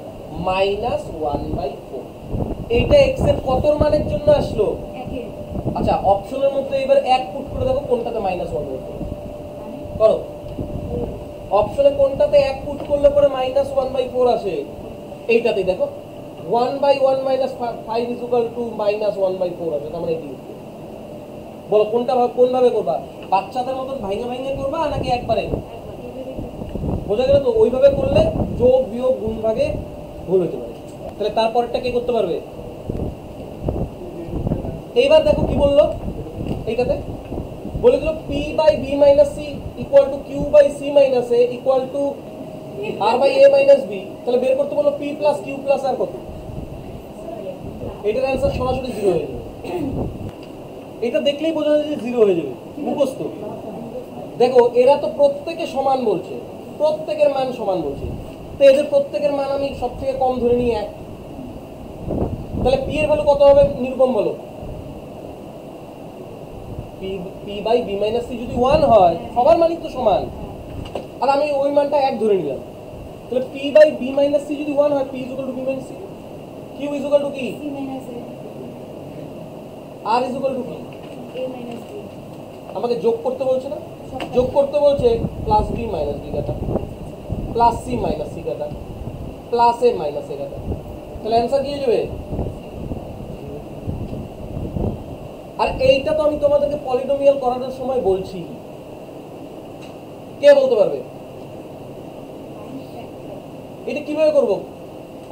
[SPEAKER 1] মাইনাস 1/4। এইটা x এর কত মানের জন্য আসলো? আচ্ছা, অপশনের মধ্যে এবার 1 পুট করে দেখো কোনটাতে মাইনাস 1/4 করো। অপশনে কোনটাতে 1 পুট করলে পরে মাইনাস 1/4 আসে? এইটাতেই দেখো 1/1 minus 5 is equal to minus 1/4 আসে। তার মানে এটি বলো কোন ভাবে করবা? বাচ্চাদের মতন ভাঙে ভাঙে করবা নাকি একবারে? বোঝা গেল তো? ওইভাবে করলে যোগ বিয়োগ গুণ ভাগে ভুল হতে পারে। তাহলে তারপরেরটা কে করতে পারবে? এইবার দেখো কি বললো, এইটাতে বলে দিল p by b minus c equal to q by c minus a equal to r by a minus b। তাহলে বের করতে বললো p plus q plus r কত? এটার অ্যান্সার সরাসরি 0 হয়ে যাবে। এটা দেখলেই বোঝা যায় যে 0 হয়ে যাবে, মুখস্থ। দেখো এরা তো প্রত্যেকে সমান বলছে, প্রত্যেকের মান সমান বলছে, তো এদের প্রত্যেকের মান আমি সব থেকে কম ধরে নিই 1। তাহলে p এর ভ্যালু কত হবে নিরূপম বলো? p by b minus c যদি 1 হয়, সবার মানই তো সমান, আর আমি ওই মানটা 1 ধরে নিলাম। তাহলে p by b minus c যদি 1 হয়, p is equal to b minus c, q is equal to কি? r ইজ ইকুয়াল টু কি? আমাকে যোগ করতে বলছে না? যোগ করতে বলছে প্লাস b মাইনাস b কাটা, প্লাস c মাইনাস c কাটা, প্লাস a মাইনাস a কাটা। তাহলে অ্যান্সার কি হয়ে যাবে? আর এইটা তো আমি তোমাদেরকে পলিনোমিয়াল করানোর সময় বলছি, কে বলতে পারবে এটা কিভাবে করব?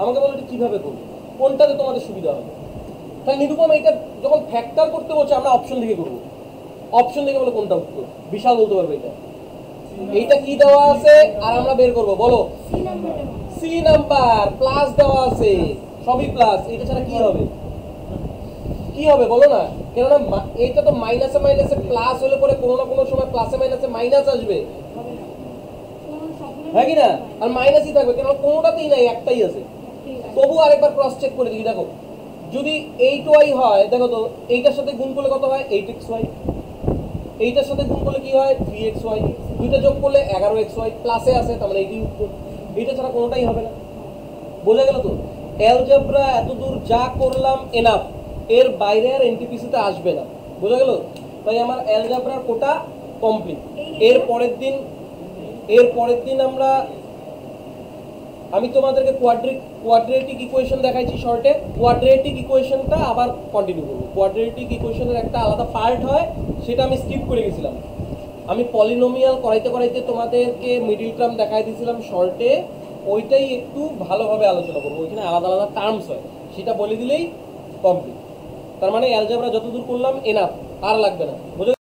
[SPEAKER 1] আমাকে বলো এটা কিভাবে করব, কোনটাতে তোমাদের সুবিধা হবে? তাহলে নিরূপম এটা যখন ফ্যাক্টর করতে বলছে আমরা অপশন দেখে করব। অপশন দেখে বলে কোনটা উত্তর? বিশাল বলতে পারবে এটা। এইটা কি দেওয়া আছে আর আমরা বের করব বলো
[SPEAKER 2] সি নাম্বারটা
[SPEAKER 1] সি নাম্বার প্লাস দেওয়া আছে সবই প্লাস এটা ছাড়া কি হবে কি হবে বলো না কেননা এটা তো মাইনাসে মাইনাসে প্লাস হলে পরে কোনো না কোনো সময় প্লাসে মাইনাসে মাইনাস আসবে
[SPEAKER 2] হবে না কোনো সবগুলো
[SPEAKER 1] হ্যাঁ কি না আর মাইনাসই থাকবে কেননা কোনোটাতেই নাই একটাই আছে
[SPEAKER 2] ঠিক আছে
[SPEAKER 1] তবু আরেকবার ক্রস চেক করে দেখি দেখো যদি 8y হয় দেখো তো এইটার সাথে গুণ করলে কত হয় 8xy এইটার সাথে গুণ করলে কি হয় 3xy দুইটা যোগ করলে 11xy প্লাসে আছে তার মানে এইটাই উত্তর এইটা ছাড়া কোনোটাই হবে না বোঝা গেল তো অ্যালজেব্রা এতদূর যা করলাম এনাফ এর বাইরে আর এনটিপিসিতে আসবে না বোঝা গেল তাই আমার অ্যালজেব্রার কোটা কমপ্লিট এর পরের দিন আমি তোমাদেরকে কোয়াড্রেটিক ইকুয়েশন দেখাইছি শর্টে কোয়াড্রেটিক ইকুয়েশনটা আবার কন্টিনিউ করবো কোয়াড্রেটিক ইকুয়েশনের একটা আলাদা পার্ট হয় সেটা আমি স্কিপ করে গেছিলাম আমি পলিনোমিয়াল করাইতে করাইতে তোমাদেরকে মিডিল টার্ম দেখাই দিয়েছিলাম শর্টে ওইটাই একটু ভালোভাবে আলোচনা করবো ওইখানে আলাদা আলাদা টার্মস হয় সেটা বলে দিলেই কমপ্লিট তার মানে অ্যালজেব্রা যতদূর করলাম এনাফ আর লাগবে না বুঝে